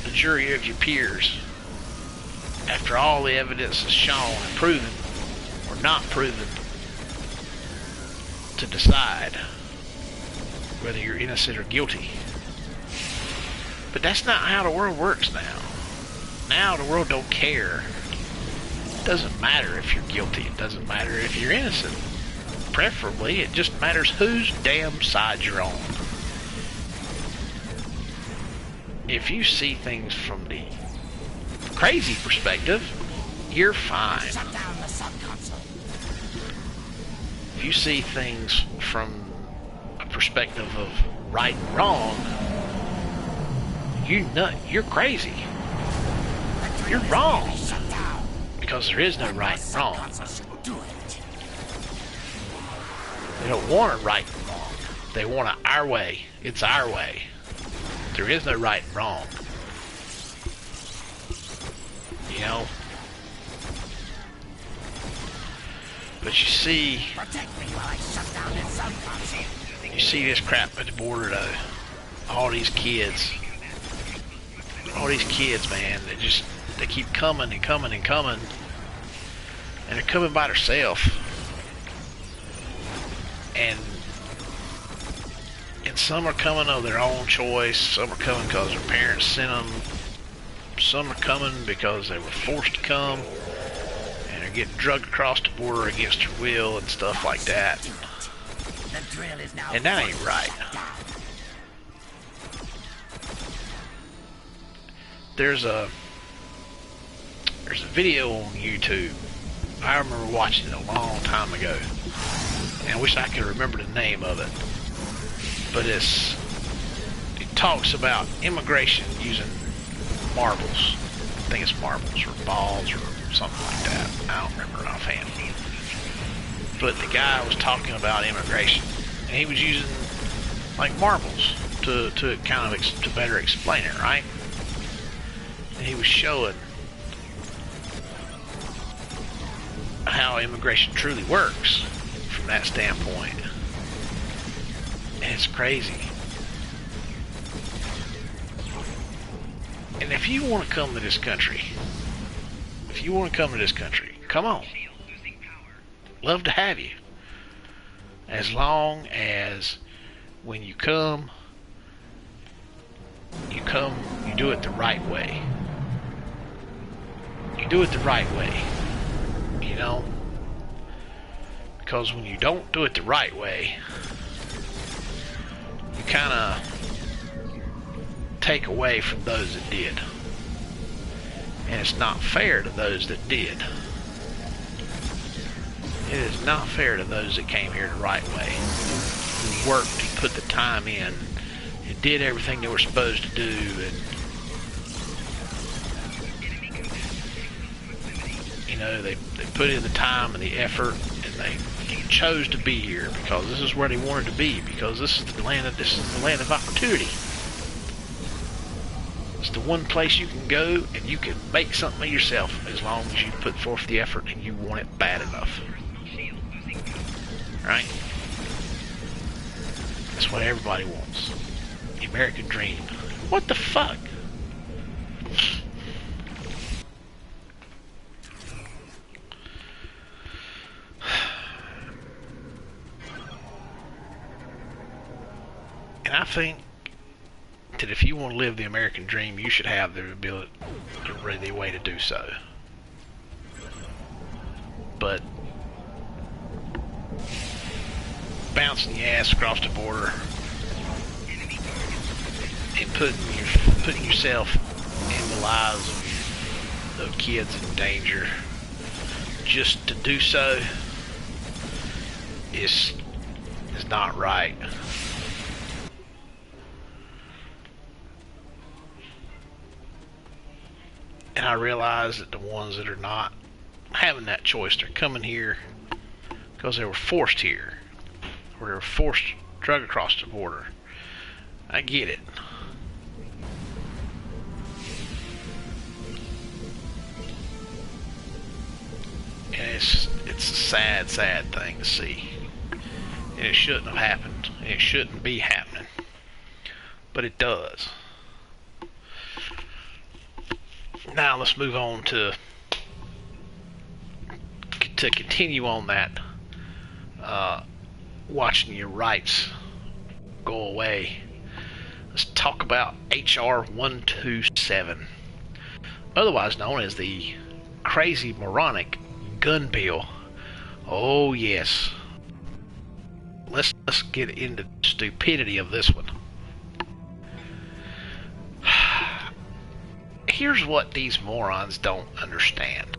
the jury of your peers, after all the evidence is shown and proven or not proven, to decide whether you're innocent or guilty. But that's not how the world works now. Now the world don't care. It doesn't matter if you're guilty. It doesn't matter if you're innocent. Preferably, it just matters whose damn side you're on. If you see things from the crazy perspective, you're fine. If you see things from a perspective of right and wrong, you're crazy. You're wrong. Because there is no right and wrong. They don't want it right and wrong. They want it our way. It's our way. There is no right and wrong. You know? But you see this crap at the border though. All these kids, man, they keep coming and coming and coming, and they're coming by themselves, and some are coming of their own choice, some are coming because their parents sent them, some are coming because they were forced to come, and they're getting drugged across the border against their will and stuff like that, and that ain't right. There's a video on YouTube. I remember watching it a long time ago, and I wish I could remember the name of it. But it talks about immigration using marbles. I think it's marbles or balls or something like that. I don't remember offhand. But the guy was talking about immigration, and he was using like marbles to kind of to better explain it, right? And he was showing how immigration truly works from that standpoint. And it's crazy. And if you want to come to this country, come on. Love to have you. As long as when you come, you do it the right way. You do it the right way. You know? Because when you don't do it the right way, you kind of take away from those that did. And it's not fair to those that did. It is not fair to those that came here the right way. Who worked and put the time in and did everything they were supposed to do. And you know, they put in the time and the effort, and they chose to be here because this is where they wanted to be, because this is the land of opportunity. It's the one place you can go and you can make something of yourself as long as you put forth the effort and you want it bad enough. Right? That's what everybody wants. The American dream. What the fuck? And I think that if you want to live the American dream, you should have the ability, the way to do so. But bouncing your ass across the border and putting yourself in the lives of kids in danger just to do so is not right. And I realize that the ones that are not having that choice, they're coming here because they were forced here, or they were forced drug across the border. I get it. And it's a sad, sad thing to see. And it shouldn't have happened. And it shouldn't be happening. But it does. Now let's move on to continue on that, watching your rights go away. Let's talk about H.R. 127, otherwise known as the crazy moronic gun bill. Oh yes. Let's get into the stupidity of this one. Here's what these morons don't understand.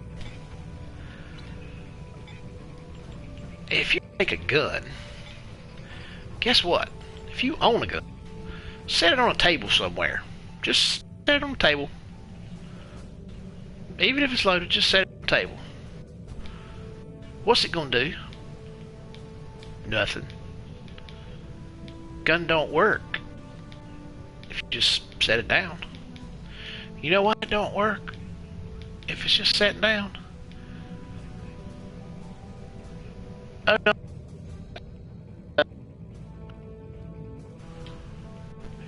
If you make a gun, guess what? If you own a gun, set it on a table somewhere. Just set it on the table. Even if it's loaded, just set it on the table. What's it gonna do? Nothing. Gun don't work if you just set it down. You know why it don't work? If it's just sitting down. Oh no.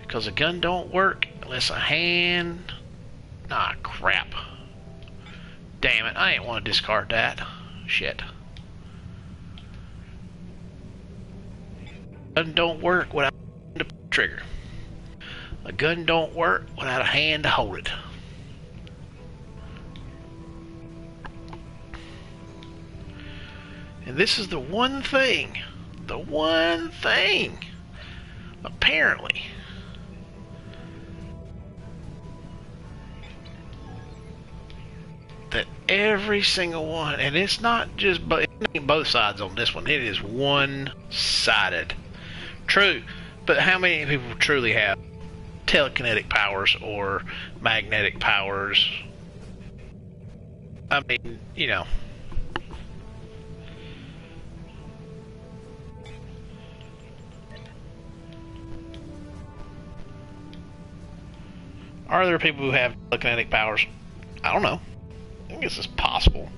Because a gun don't work unless a hand... Ah, crap. Damn it, I ain't want to discard that. Shit. A gun don't work without a trigger. A gun don't work without a hand to hold it. And this is the one thing, apparently, that every single one, and it's not just both sides on this one, it is one-sided. True, but how many people truly have telekinetic powers or magnetic powers? I mean, you know. Are there people who have telekinetic powers? I don't know. I guess it's possible.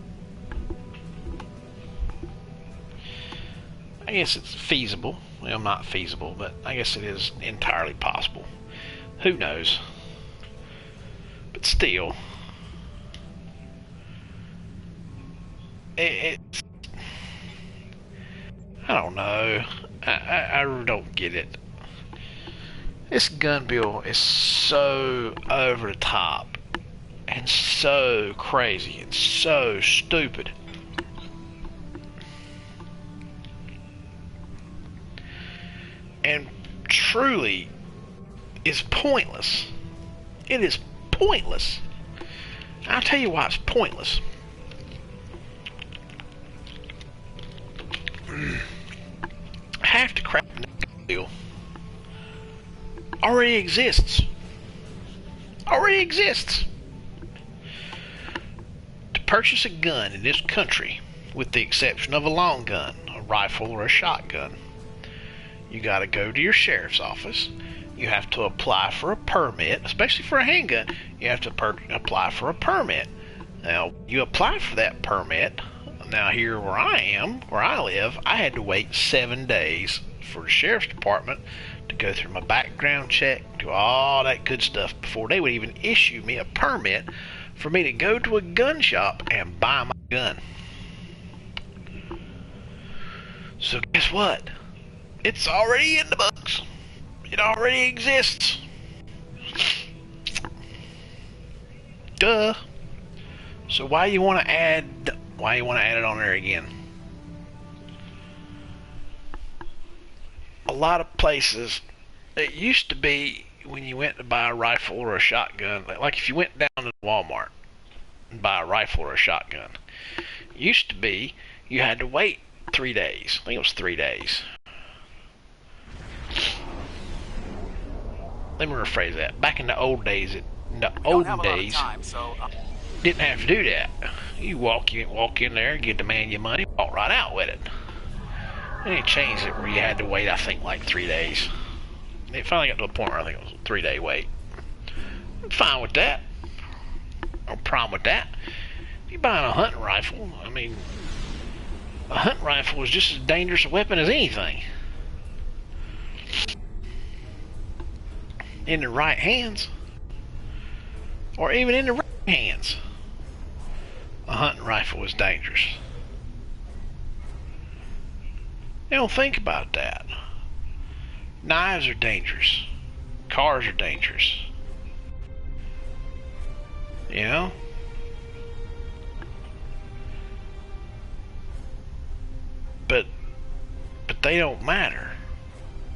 I guess it's feasible. Well, not feasible, but I guess it is entirely possible. Who knows? But still, it's... I don't know. I don't get it. This gun bill is so over the top and so crazy and so stupid. And truly is pointless. It is pointless. I'll tell you why it's pointless. Half the crap in the deal already exists. Already exists. To purchase a gun in this country, with the exception of a long gun, a rifle, or a shotgun, you gotta go to your sheriff's office. You have to apply for a permit, especially for a handgun. You have to apply for a permit. Now, you apply for that permit. Now, here where I live, I had to wait 7 days for the sheriff's department to go through my background check, do all that good stuff before they would even issue me a permit for me to go to a gun shop and buy my gun. So guess what? It's already in the books. It already exists. Duh. So why you want to add it on there again? A lot of places, it used to be when you went to buy a rifle or a shotgun, like if you went down to Walmart and buy a rifle or a shotgun, it used to be you had to wait 3 days. I think it was 3 days. Let me rephrase that. Back in the old days, didn't have to do that. You walk in there, give the man your money, walk right out with it. And they changed it where you had to wait, I think, like 3 days. It finally got to a point where I think it was a 3-day wait. I'm fine with that. No problem with that. If you're buying a hunting rifle, I mean, a hunting rifle is just as dangerous a weapon as anything. In the right hands, or even in the wrong hands, a hunting rifle is dangerous. They don't think about that. Knives are dangerous. Cars are dangerous. You know? But they don't matter.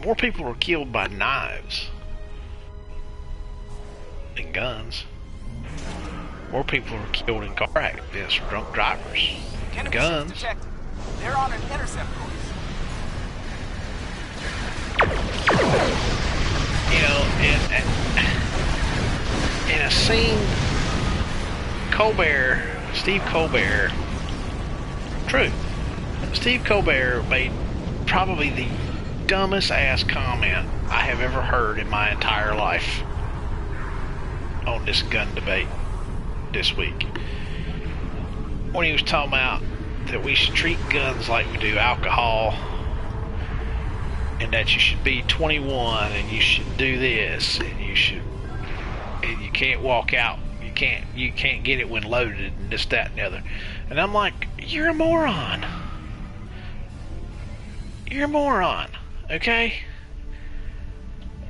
More people are killed by knives than guns. More people are killed in car accidents from drunk drivers than guns. They're on an intercept course. You know, in a scene, Steve Colbert, Steve Colbert made probably the dumbest ass comment I have ever heard in my entire life on this gun debate this week. When he was talking about that we should treat guns like we do alcohol, and that you should be 21 and you should do this and you can't walk out, you can't get it when loaded and this, that, and the other. And I'm like, you're a moron. You're a moron, okay?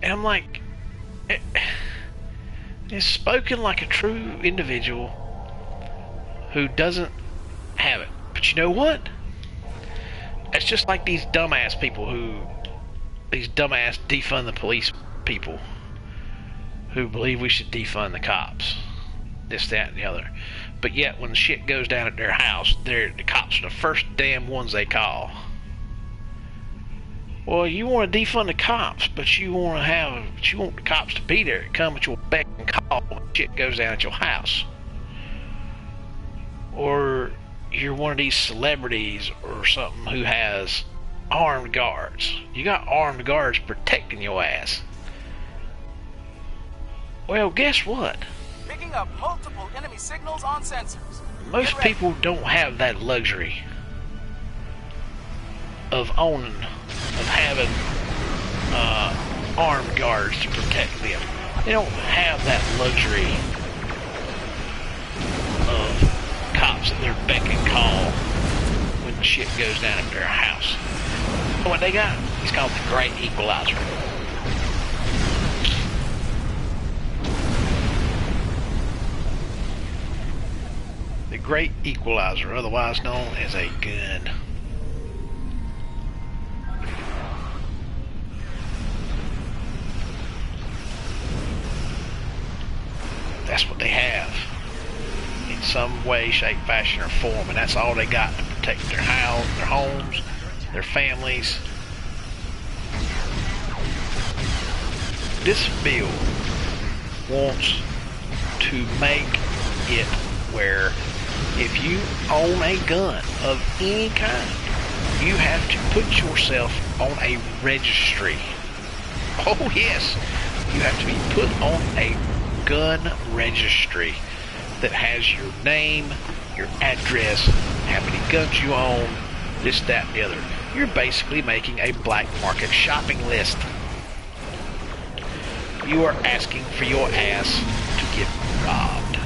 And I'm like, it's spoken like a true individual who doesn't have it. But you know what? It's just like these dumbass defund the police people who believe we should defund the cops. This, that, and the other. But yet, when the shit goes down at their house, the cops are the first damn ones they call. Well, you want to defund the cops, but you want the cops to be there, come at your beck and call when shit goes down at your house. Or you're one of these celebrities or something who has armed guards. You got armed guards protecting your ass. Well, guess what? Picking up multiple enemy signals on sensors. Most Get ready. people don't have that luxury of owning, of having armed guards to protect them. They don't have that luxury of cops at their beck and call when shit goes down at their house. And what they got is called the Great Equalizer. The Great Equalizer, otherwise known as a gun. That's what they have in some way, shape, fashion, or form, and that's all they got to protect their house, their homes, their families. This bill wants to make it where if you own a gun of any kind, you have to put yourself on a registry. Oh yes, you have to be put on a gun registry that has your name, your address, how many guns you own, this, that, and the other. You're basically making a black market shopping list. You are asking for your ass to get robbed.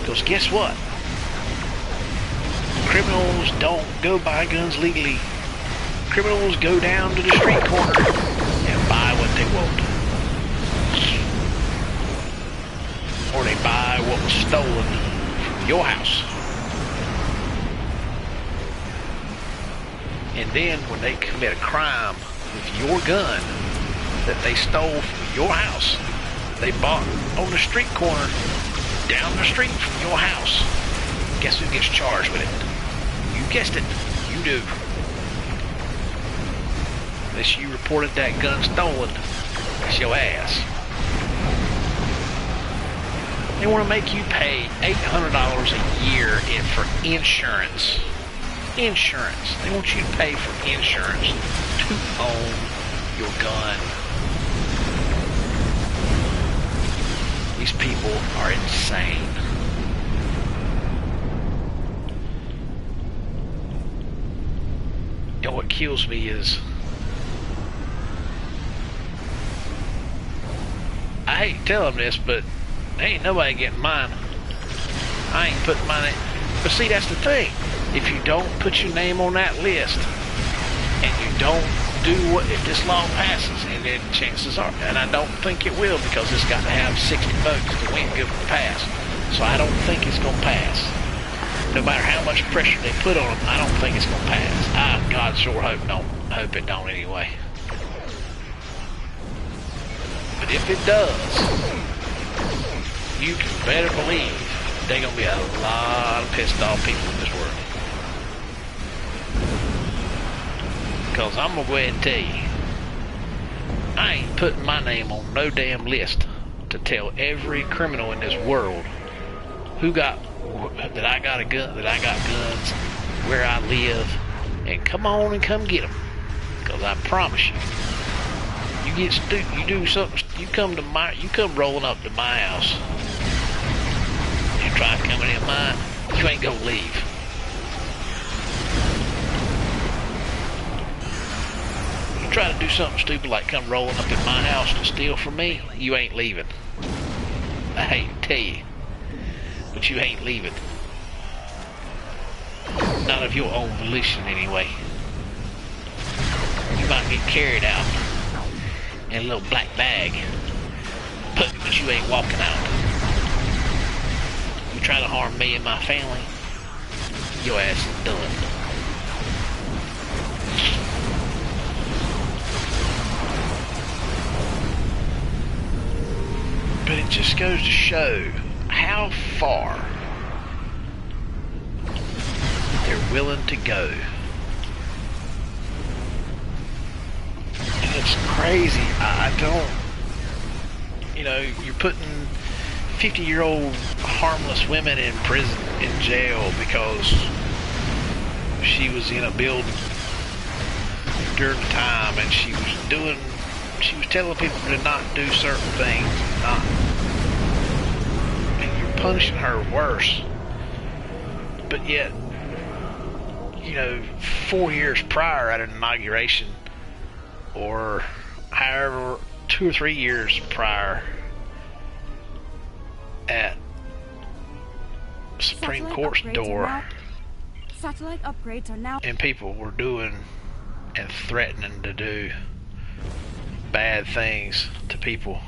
Because guess what? Criminals don't go buy guns legally. Criminals go down to the street corner and buy what they want. Or they buy what was stolen from your house. And then when they commit a crime with your gun that they stole from your house, they bought on the street corner down the street from your house, guess who gets charged with it? You guessed it. You do. Unless you reported that gun stolen, that's your ass. They want to make you pay $800 a year for insurance. Insurance. They want you to pay for insurance to own your gun. These people are insane. You know what kills me is I hate telling this, but ain't nobody getting mine. I ain't putting my name. But see, that's the thing. If you don't put your name on that list, and you don't do what, if this law passes, and then chances are, and I don't think it will, because it's got to have 60 votes to win good to pass. So I don't think it's going to pass. No matter how much pressure they put on them, I don't think it's going to pass. God sure hope it don't anyway. But if it does, you can better believe there's going to be a lot of pissed off people in this world. Because I'm going to go ahead and tell you, I ain't putting my name on no damn list to tell every criminal in this world that I got a gun, that I got guns, where I live, and come on and come get them. Because I promise you, you get stupid, you do something, you come rolling up to my house, and try to come in mine, you ain't gonna leave. You try to do something stupid like come rolling up in my house to steal from me, you ain't leaving. I hate to tell you, but you ain't leaving. Not of your own volition, anyway. You might get carried out in a little black bag, but you ain't walking out. You try to harm me and my family, your ass is done. But it just goes to show how far they're willing to go. And it's crazy. I don't, you're putting 50-year-old harmless women in prison, in jail, because she was in a building during the time and she was doing She was telling people to not do certain things, not, and you're punishing her worse. But yet, you know, 4 years prior at an inauguration, or however, 2 or 3 years prior at Supreme Court's door, satellite upgrades are now, and people were doing and threatening to do bad things to people,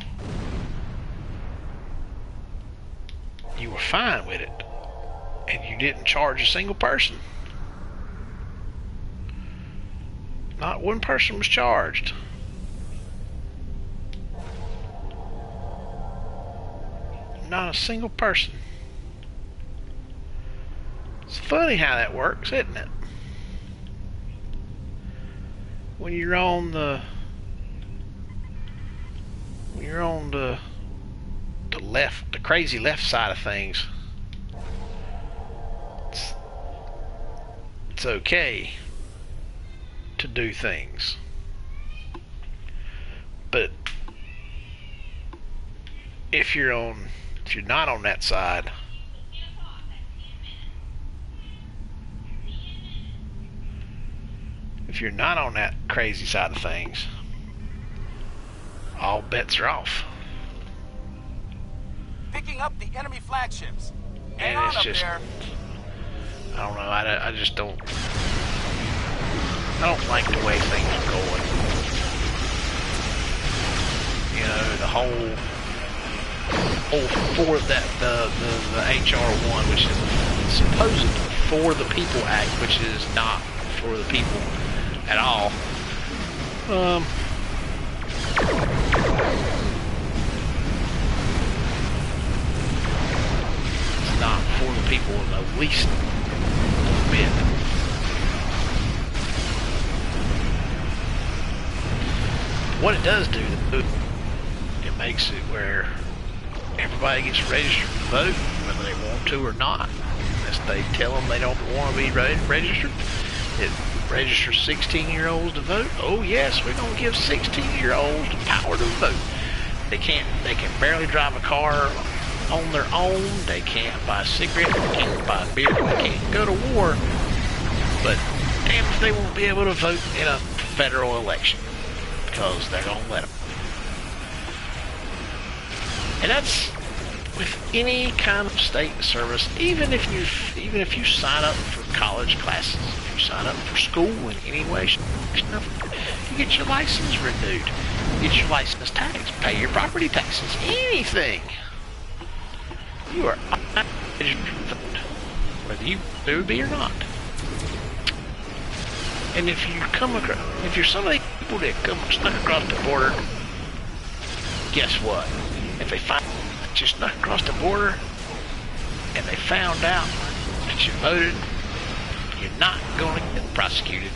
you were fine with it, and you didn't charge a single person. Not one person was charged. Not a single person. It's funny how that works, isn't it? When you're on the left, the crazy left side of things, it's okay to do things. But if you're not on that side, if you're not on that crazy side of things, all bets are off. Picking up the enemy flagships. Hang And on it's up just, there. I don't know, I just don't, I don't like the way things are going. You know, the whole for that, the HR1, which is supposed for the people act, which is not for the people at all. It's not for the people in the least bit. What it does do, it makes it where everybody gets registered to vote, whether they want to or not. Unless they tell them they don't want to be registered. It registers 16-year-olds to vote. Oh yes, we're going to give 16-year-olds the power to vote. They can barely drive a car on their own. They can't buy a cigarette. They can't buy a beer. They can't go to war. But damn if they won't be able to vote in a federal election, because they're going to let them. And that's with any kind of state service. Even if you sign up for college classes, if you sign up for school in any way, you get your license renewed, you get your license tax, pay your property taxes, anything. You are registered to vote, whether you do be or not. And if you're some of the people that come snuck across the border, guess what? If they find that you snuck across the border and they found out that you voted, you're not going to get prosecuted.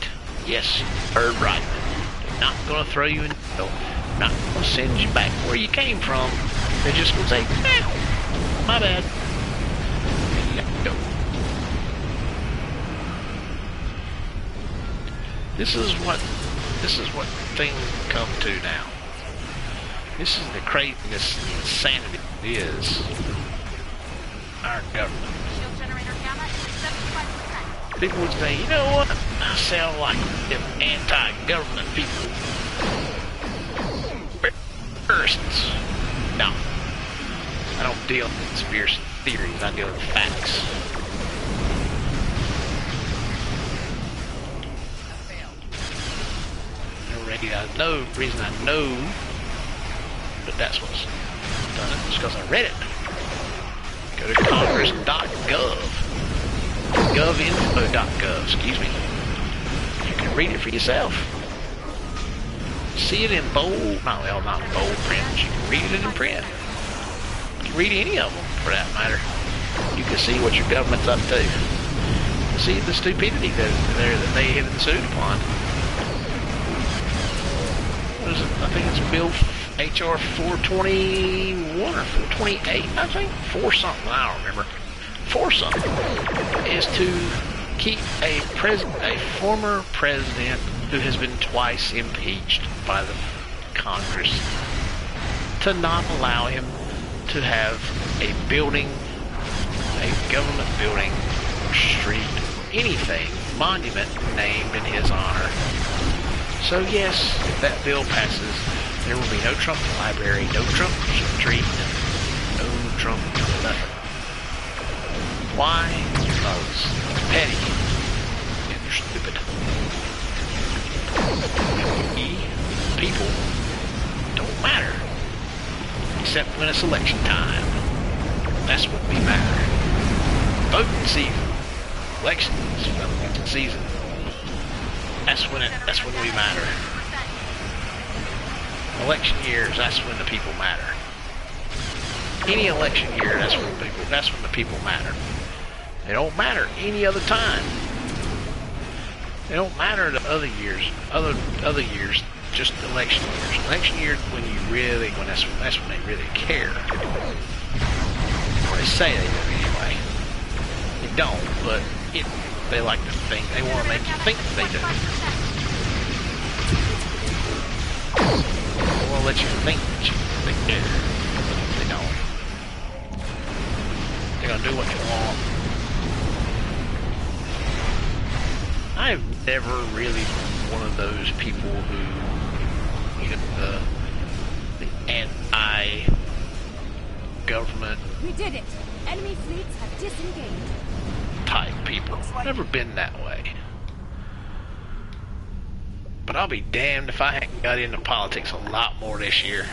Yes, you heard right. They're not going to throw you in jail. Not going to send you back where you came from. They're just going to say, my bad. And you have to go. This is what things come to now. This is the craziness and insanity it is our government. Shield generator gamma is 75%. People would say, you know what? I sound like them anti-government people. Conspiracies. No. I don't deal with conspiracy theories. I deal with facts. Already, the reason I know but that's what's done it. It's because I read it. Go to congress.gov. Govinfo.gov, excuse me. You can read it for yourself. See it in bold, not in bold print, but you can read it in print. You can read any of them, for that matter. You can see what your government's up to. You can see the stupidity that they have ensued upon. What is it? I think it's Bill HR 421 or 428, I think. 4 something, I don't remember. 4 something is to keep a former president who has been twice impeached by the Congress to not allow him to have a building, a government building, or street, anything, monument named in his honor. So yes, if that bill passes, there will be no Trump library, no Trump street, no Trump nothing. Why? Because they're petty and they're stupid. We, people, don't matter. Except when it's election time. That's when we matter. Voting season. Elections season. That's when we matter. Election years, that's when the people matter. Any election year, that's when the people matter. They don't matter any other time. They don't matter to other years, other years, just election years. Election years when that's when they really care. Or they say they do anyway. They don't, but they like to think, they want to make you think that they do. They want to let you think that they care, but they don't. They're going to do what they want. I've never really been one of those people who, the anti-government. We did it. Enemy fleets have disengaged. Type people. Never been that way. But I'll be damned if I hadn't got into politics a lot more this year.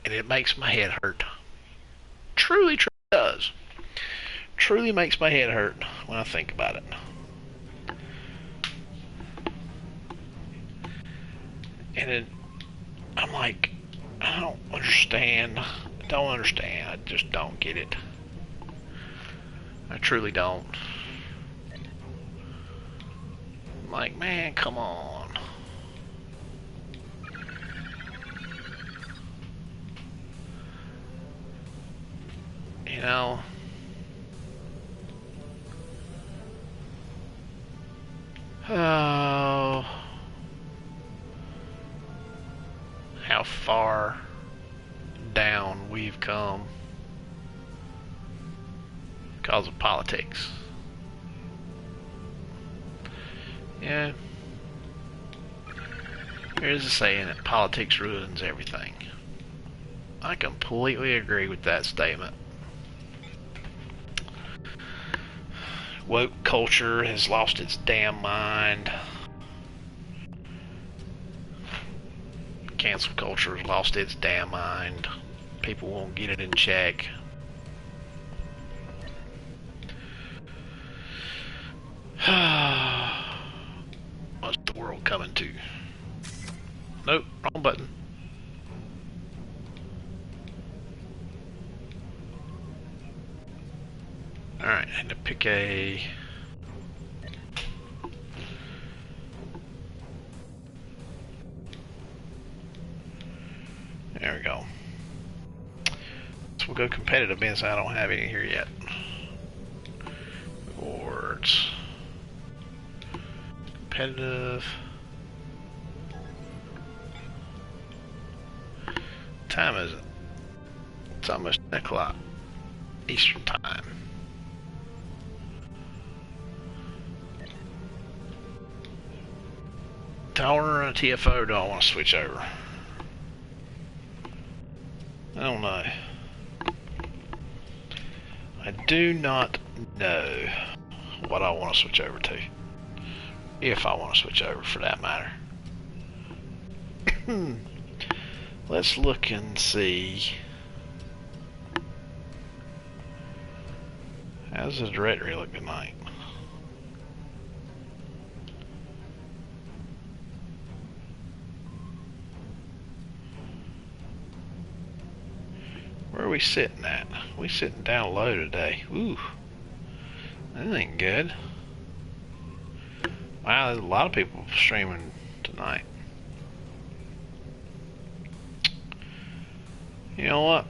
And it makes my head hurt. Truly does. Truly makes my head hurt when I think about it. And I'm like, I don't understand. I just don't get it. I truly don't. I'm like, man, come on. You know, oh, how far down we've come because of politics. Yeah, there's a saying that politics ruins everything. I completely agree with that statement. Woke culture has lost its damn mind. Cancel culture has lost its damn mind. People won't get it in check. What's the world coming to? Nope, wrong button. Alright, I had to pick a... There we go. So we'll go competitive since I don't have any here yet. Awards. Competitive. Time is it? It's almost 10 o'clock Eastern time. Tower and a TFO, do I want to switch over? I don't know. I do not know what I want to switch over to. If I want to switch over, for that matter. Let's look and see. How's the directory look tonight? Where are we sitting at? We sitting down low today. Ooh, that ain't good. Wow, there's a lot of people streaming tonight. You know what?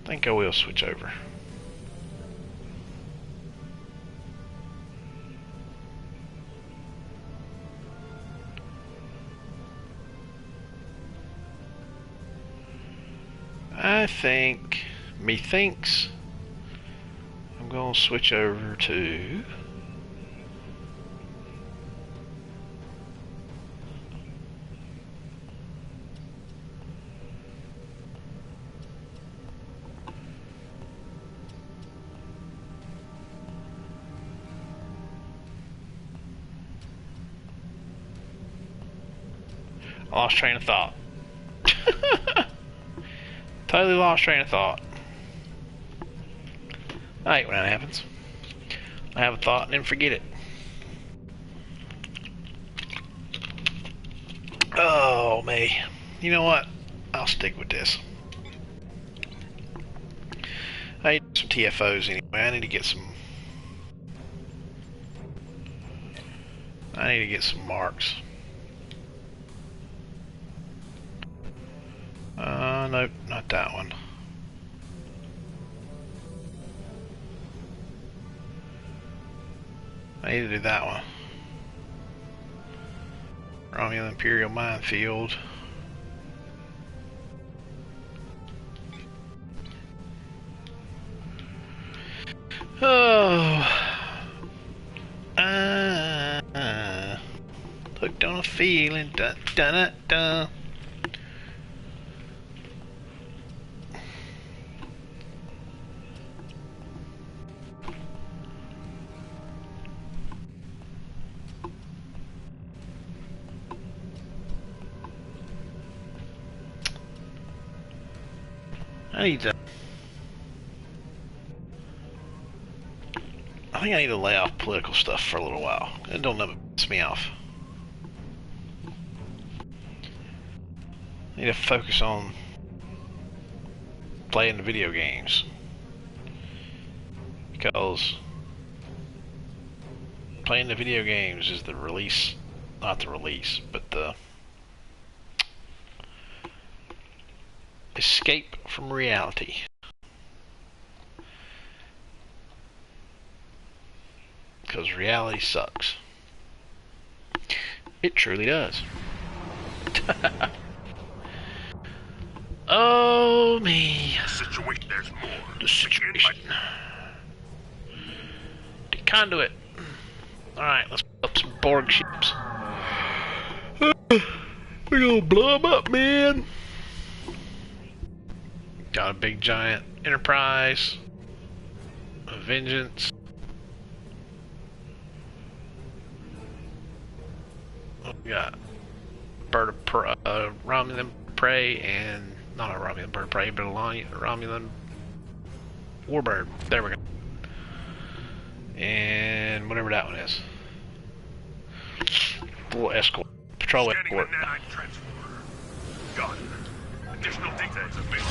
I think I will switch over. think, methinks, I'm going to switch over to lost train of thought. Totally lost train of thought. I hate when that happens. I have a thought and then forget it. Oh, me. You know what? I'll stick with this. I need some TFOs anyway. I need to get some... marks. Nope, not that one. I need to do that one. Romulan Imperial Minefield. Oh. Hooked on a feeling. Dun, dun, dun, dun. I think I need to lay off political stuff for a little while. It don't let me piss me off. I need to focus on playing the video games. Because playing the video games is the release, not the release, but the escape from reality. Because reality sucks. It truly does. Oh me. There's more. The situation. The conduit. Alright, let's put up some Borg ships. We're gonna blow them up, man. Got a big giant Enterprise. A Vengeance. We got bird of Romulan prey and not a Romulan bird of prey, but a Romulan warbird. There we go. And whatever that one is. Little escort, patrol escort. Gun. Additional details available.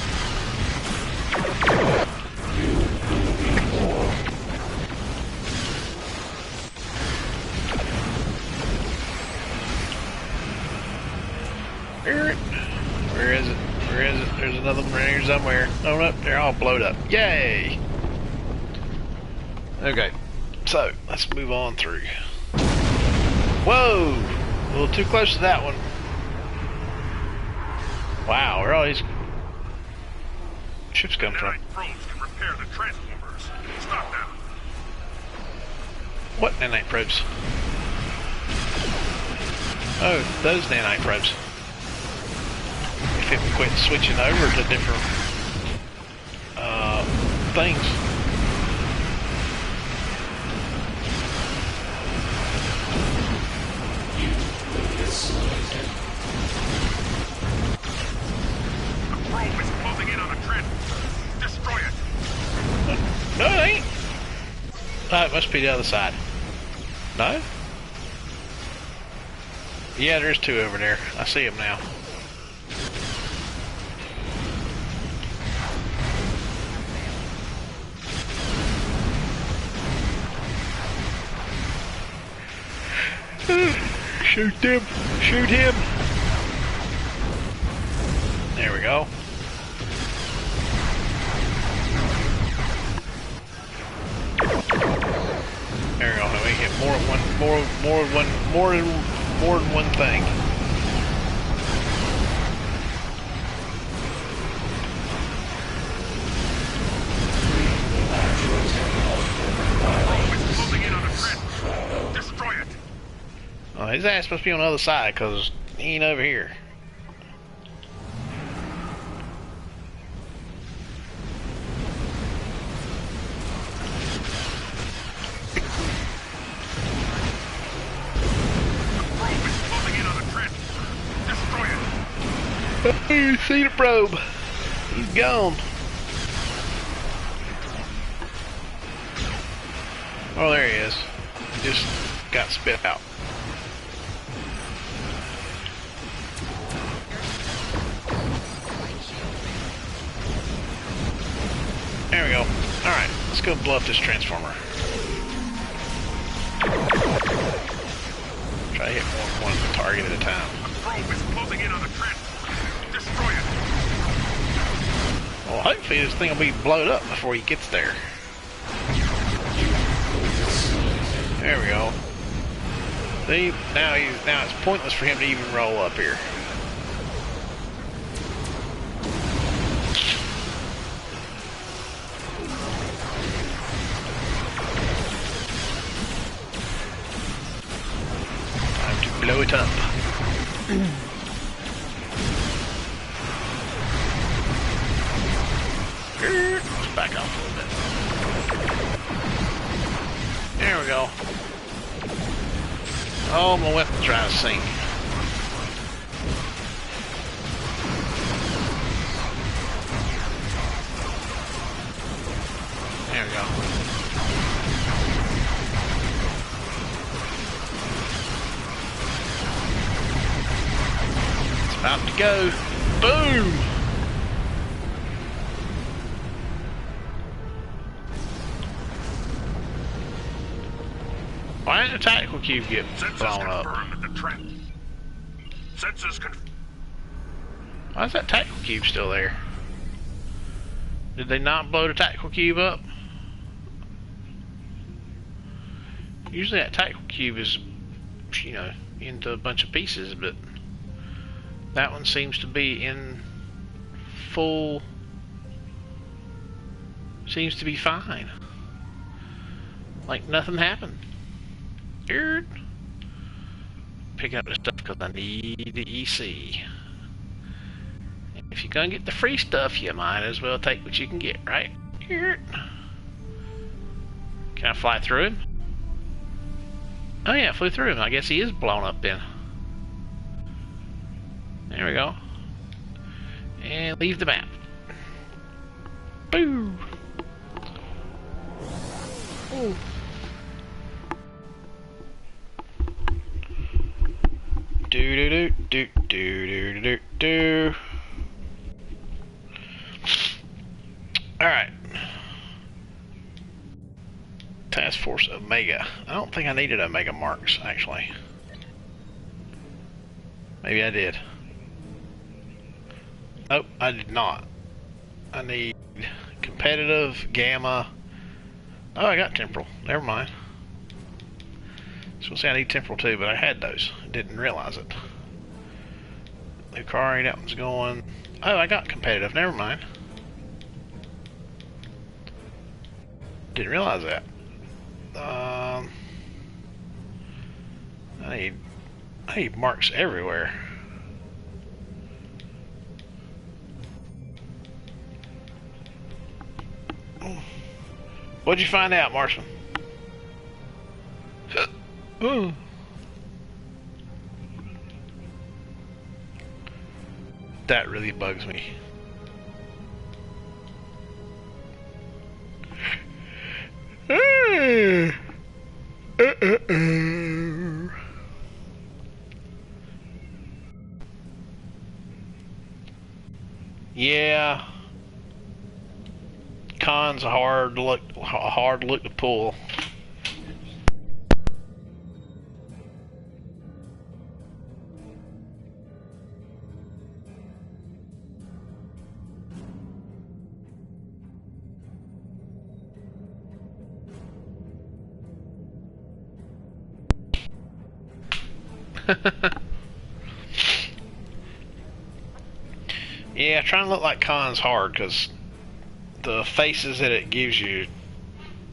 Where is it? Where is it? There's another one right here somewhere. Oh no, they're all blowed up. Yay! Okay, so let's move on through. Whoa! A little too close to that one. Wow, where are all these ships come from? Probes can repair the transformers. Stop them. What nanite probes? Oh, those nanite probes. If it would quit switching over to different things. The probe is closing in on a transformer. Destroy it. No, it ain't. Oh, it must be the other side. No? Yeah, there's two over there. I see them now. Shoot them! Shoot him! There we go. There we go. We hit more than one thing. his ass supposed to be on the other side, because he ain't over here. Hey, see the probe. He's gone. Oh, there he is. He just got spit out. There we go. Alright, let's go blow up this transformer. Try to hit one target at a time. Probe is closing in on the trench. Destroy it. Well, hopefully this thing will be blown up before he gets there. There we go. See, now it's pointless for him to even roll up here. Time to blow it up. Let's back off a little bit. There we go. Oh, my weapon's trying to sink. There we go. It's about to go. Boom! Why did the tactical cube get blown up? At the trench. Sensors confirmed. Why is that tactical cube still there? Did they not blow the tactical cube up? Usually that tactical cube is, you know, into a bunch of pieces, but that one seems to be in full, seems to be fine. Like nothing happened. Weird. Picking up the stuff because I need the EC. And if you're gonna get the free stuff, you might as well take what you can get, right? Weird. Can I fly through him? Oh yeah, I flew through him. I guess he is blown up then. There we go. And leave the map. Boo! Ooh. Do do do do do do do do. Alright. Task Force Omega. I don't think I needed Omega marks, actually. Maybe I did. Nope, I did not. I need competitive, gamma. Oh, I got temporal. Never mind. So we'll say I need temporal too, but I had those. Didn't realize it. Lucari, that one's going. Oh, I got competitive. Never mind. Didn't realize that. I need marks everywhere. What'd you find out, Marshall? Ooh. That really bugs me. Yeah. Con's a hard look to pull. Yeah, trying to look like Khan's hard because the faces that it gives you,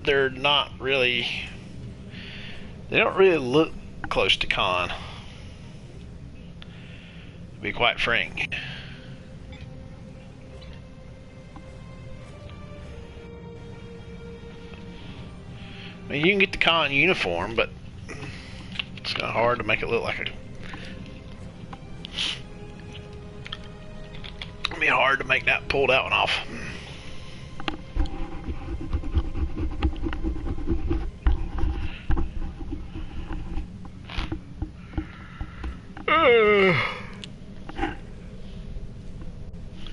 they're not really, they don't really look close to Khan. be quite frank. I mean, you can get the con uniform, but it's kind of hard to make it look like a. It'd be hard to make that pull that one off.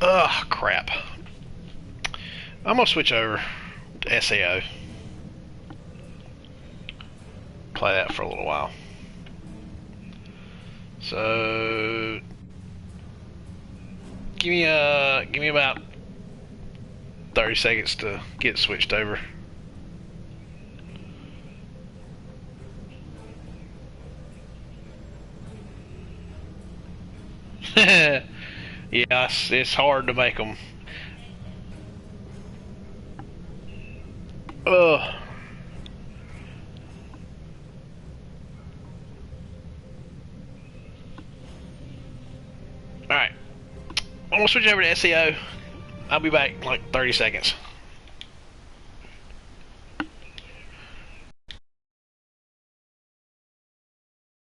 Ugh, crap. I'm gonna switch over to SAO. Play that for a little while. So give me about 30 seconds to get switched over. Yeah, it's hard to make them. Ugh. Alright. I'm gonna switch over to SEO. I'll be back in like 30 seconds.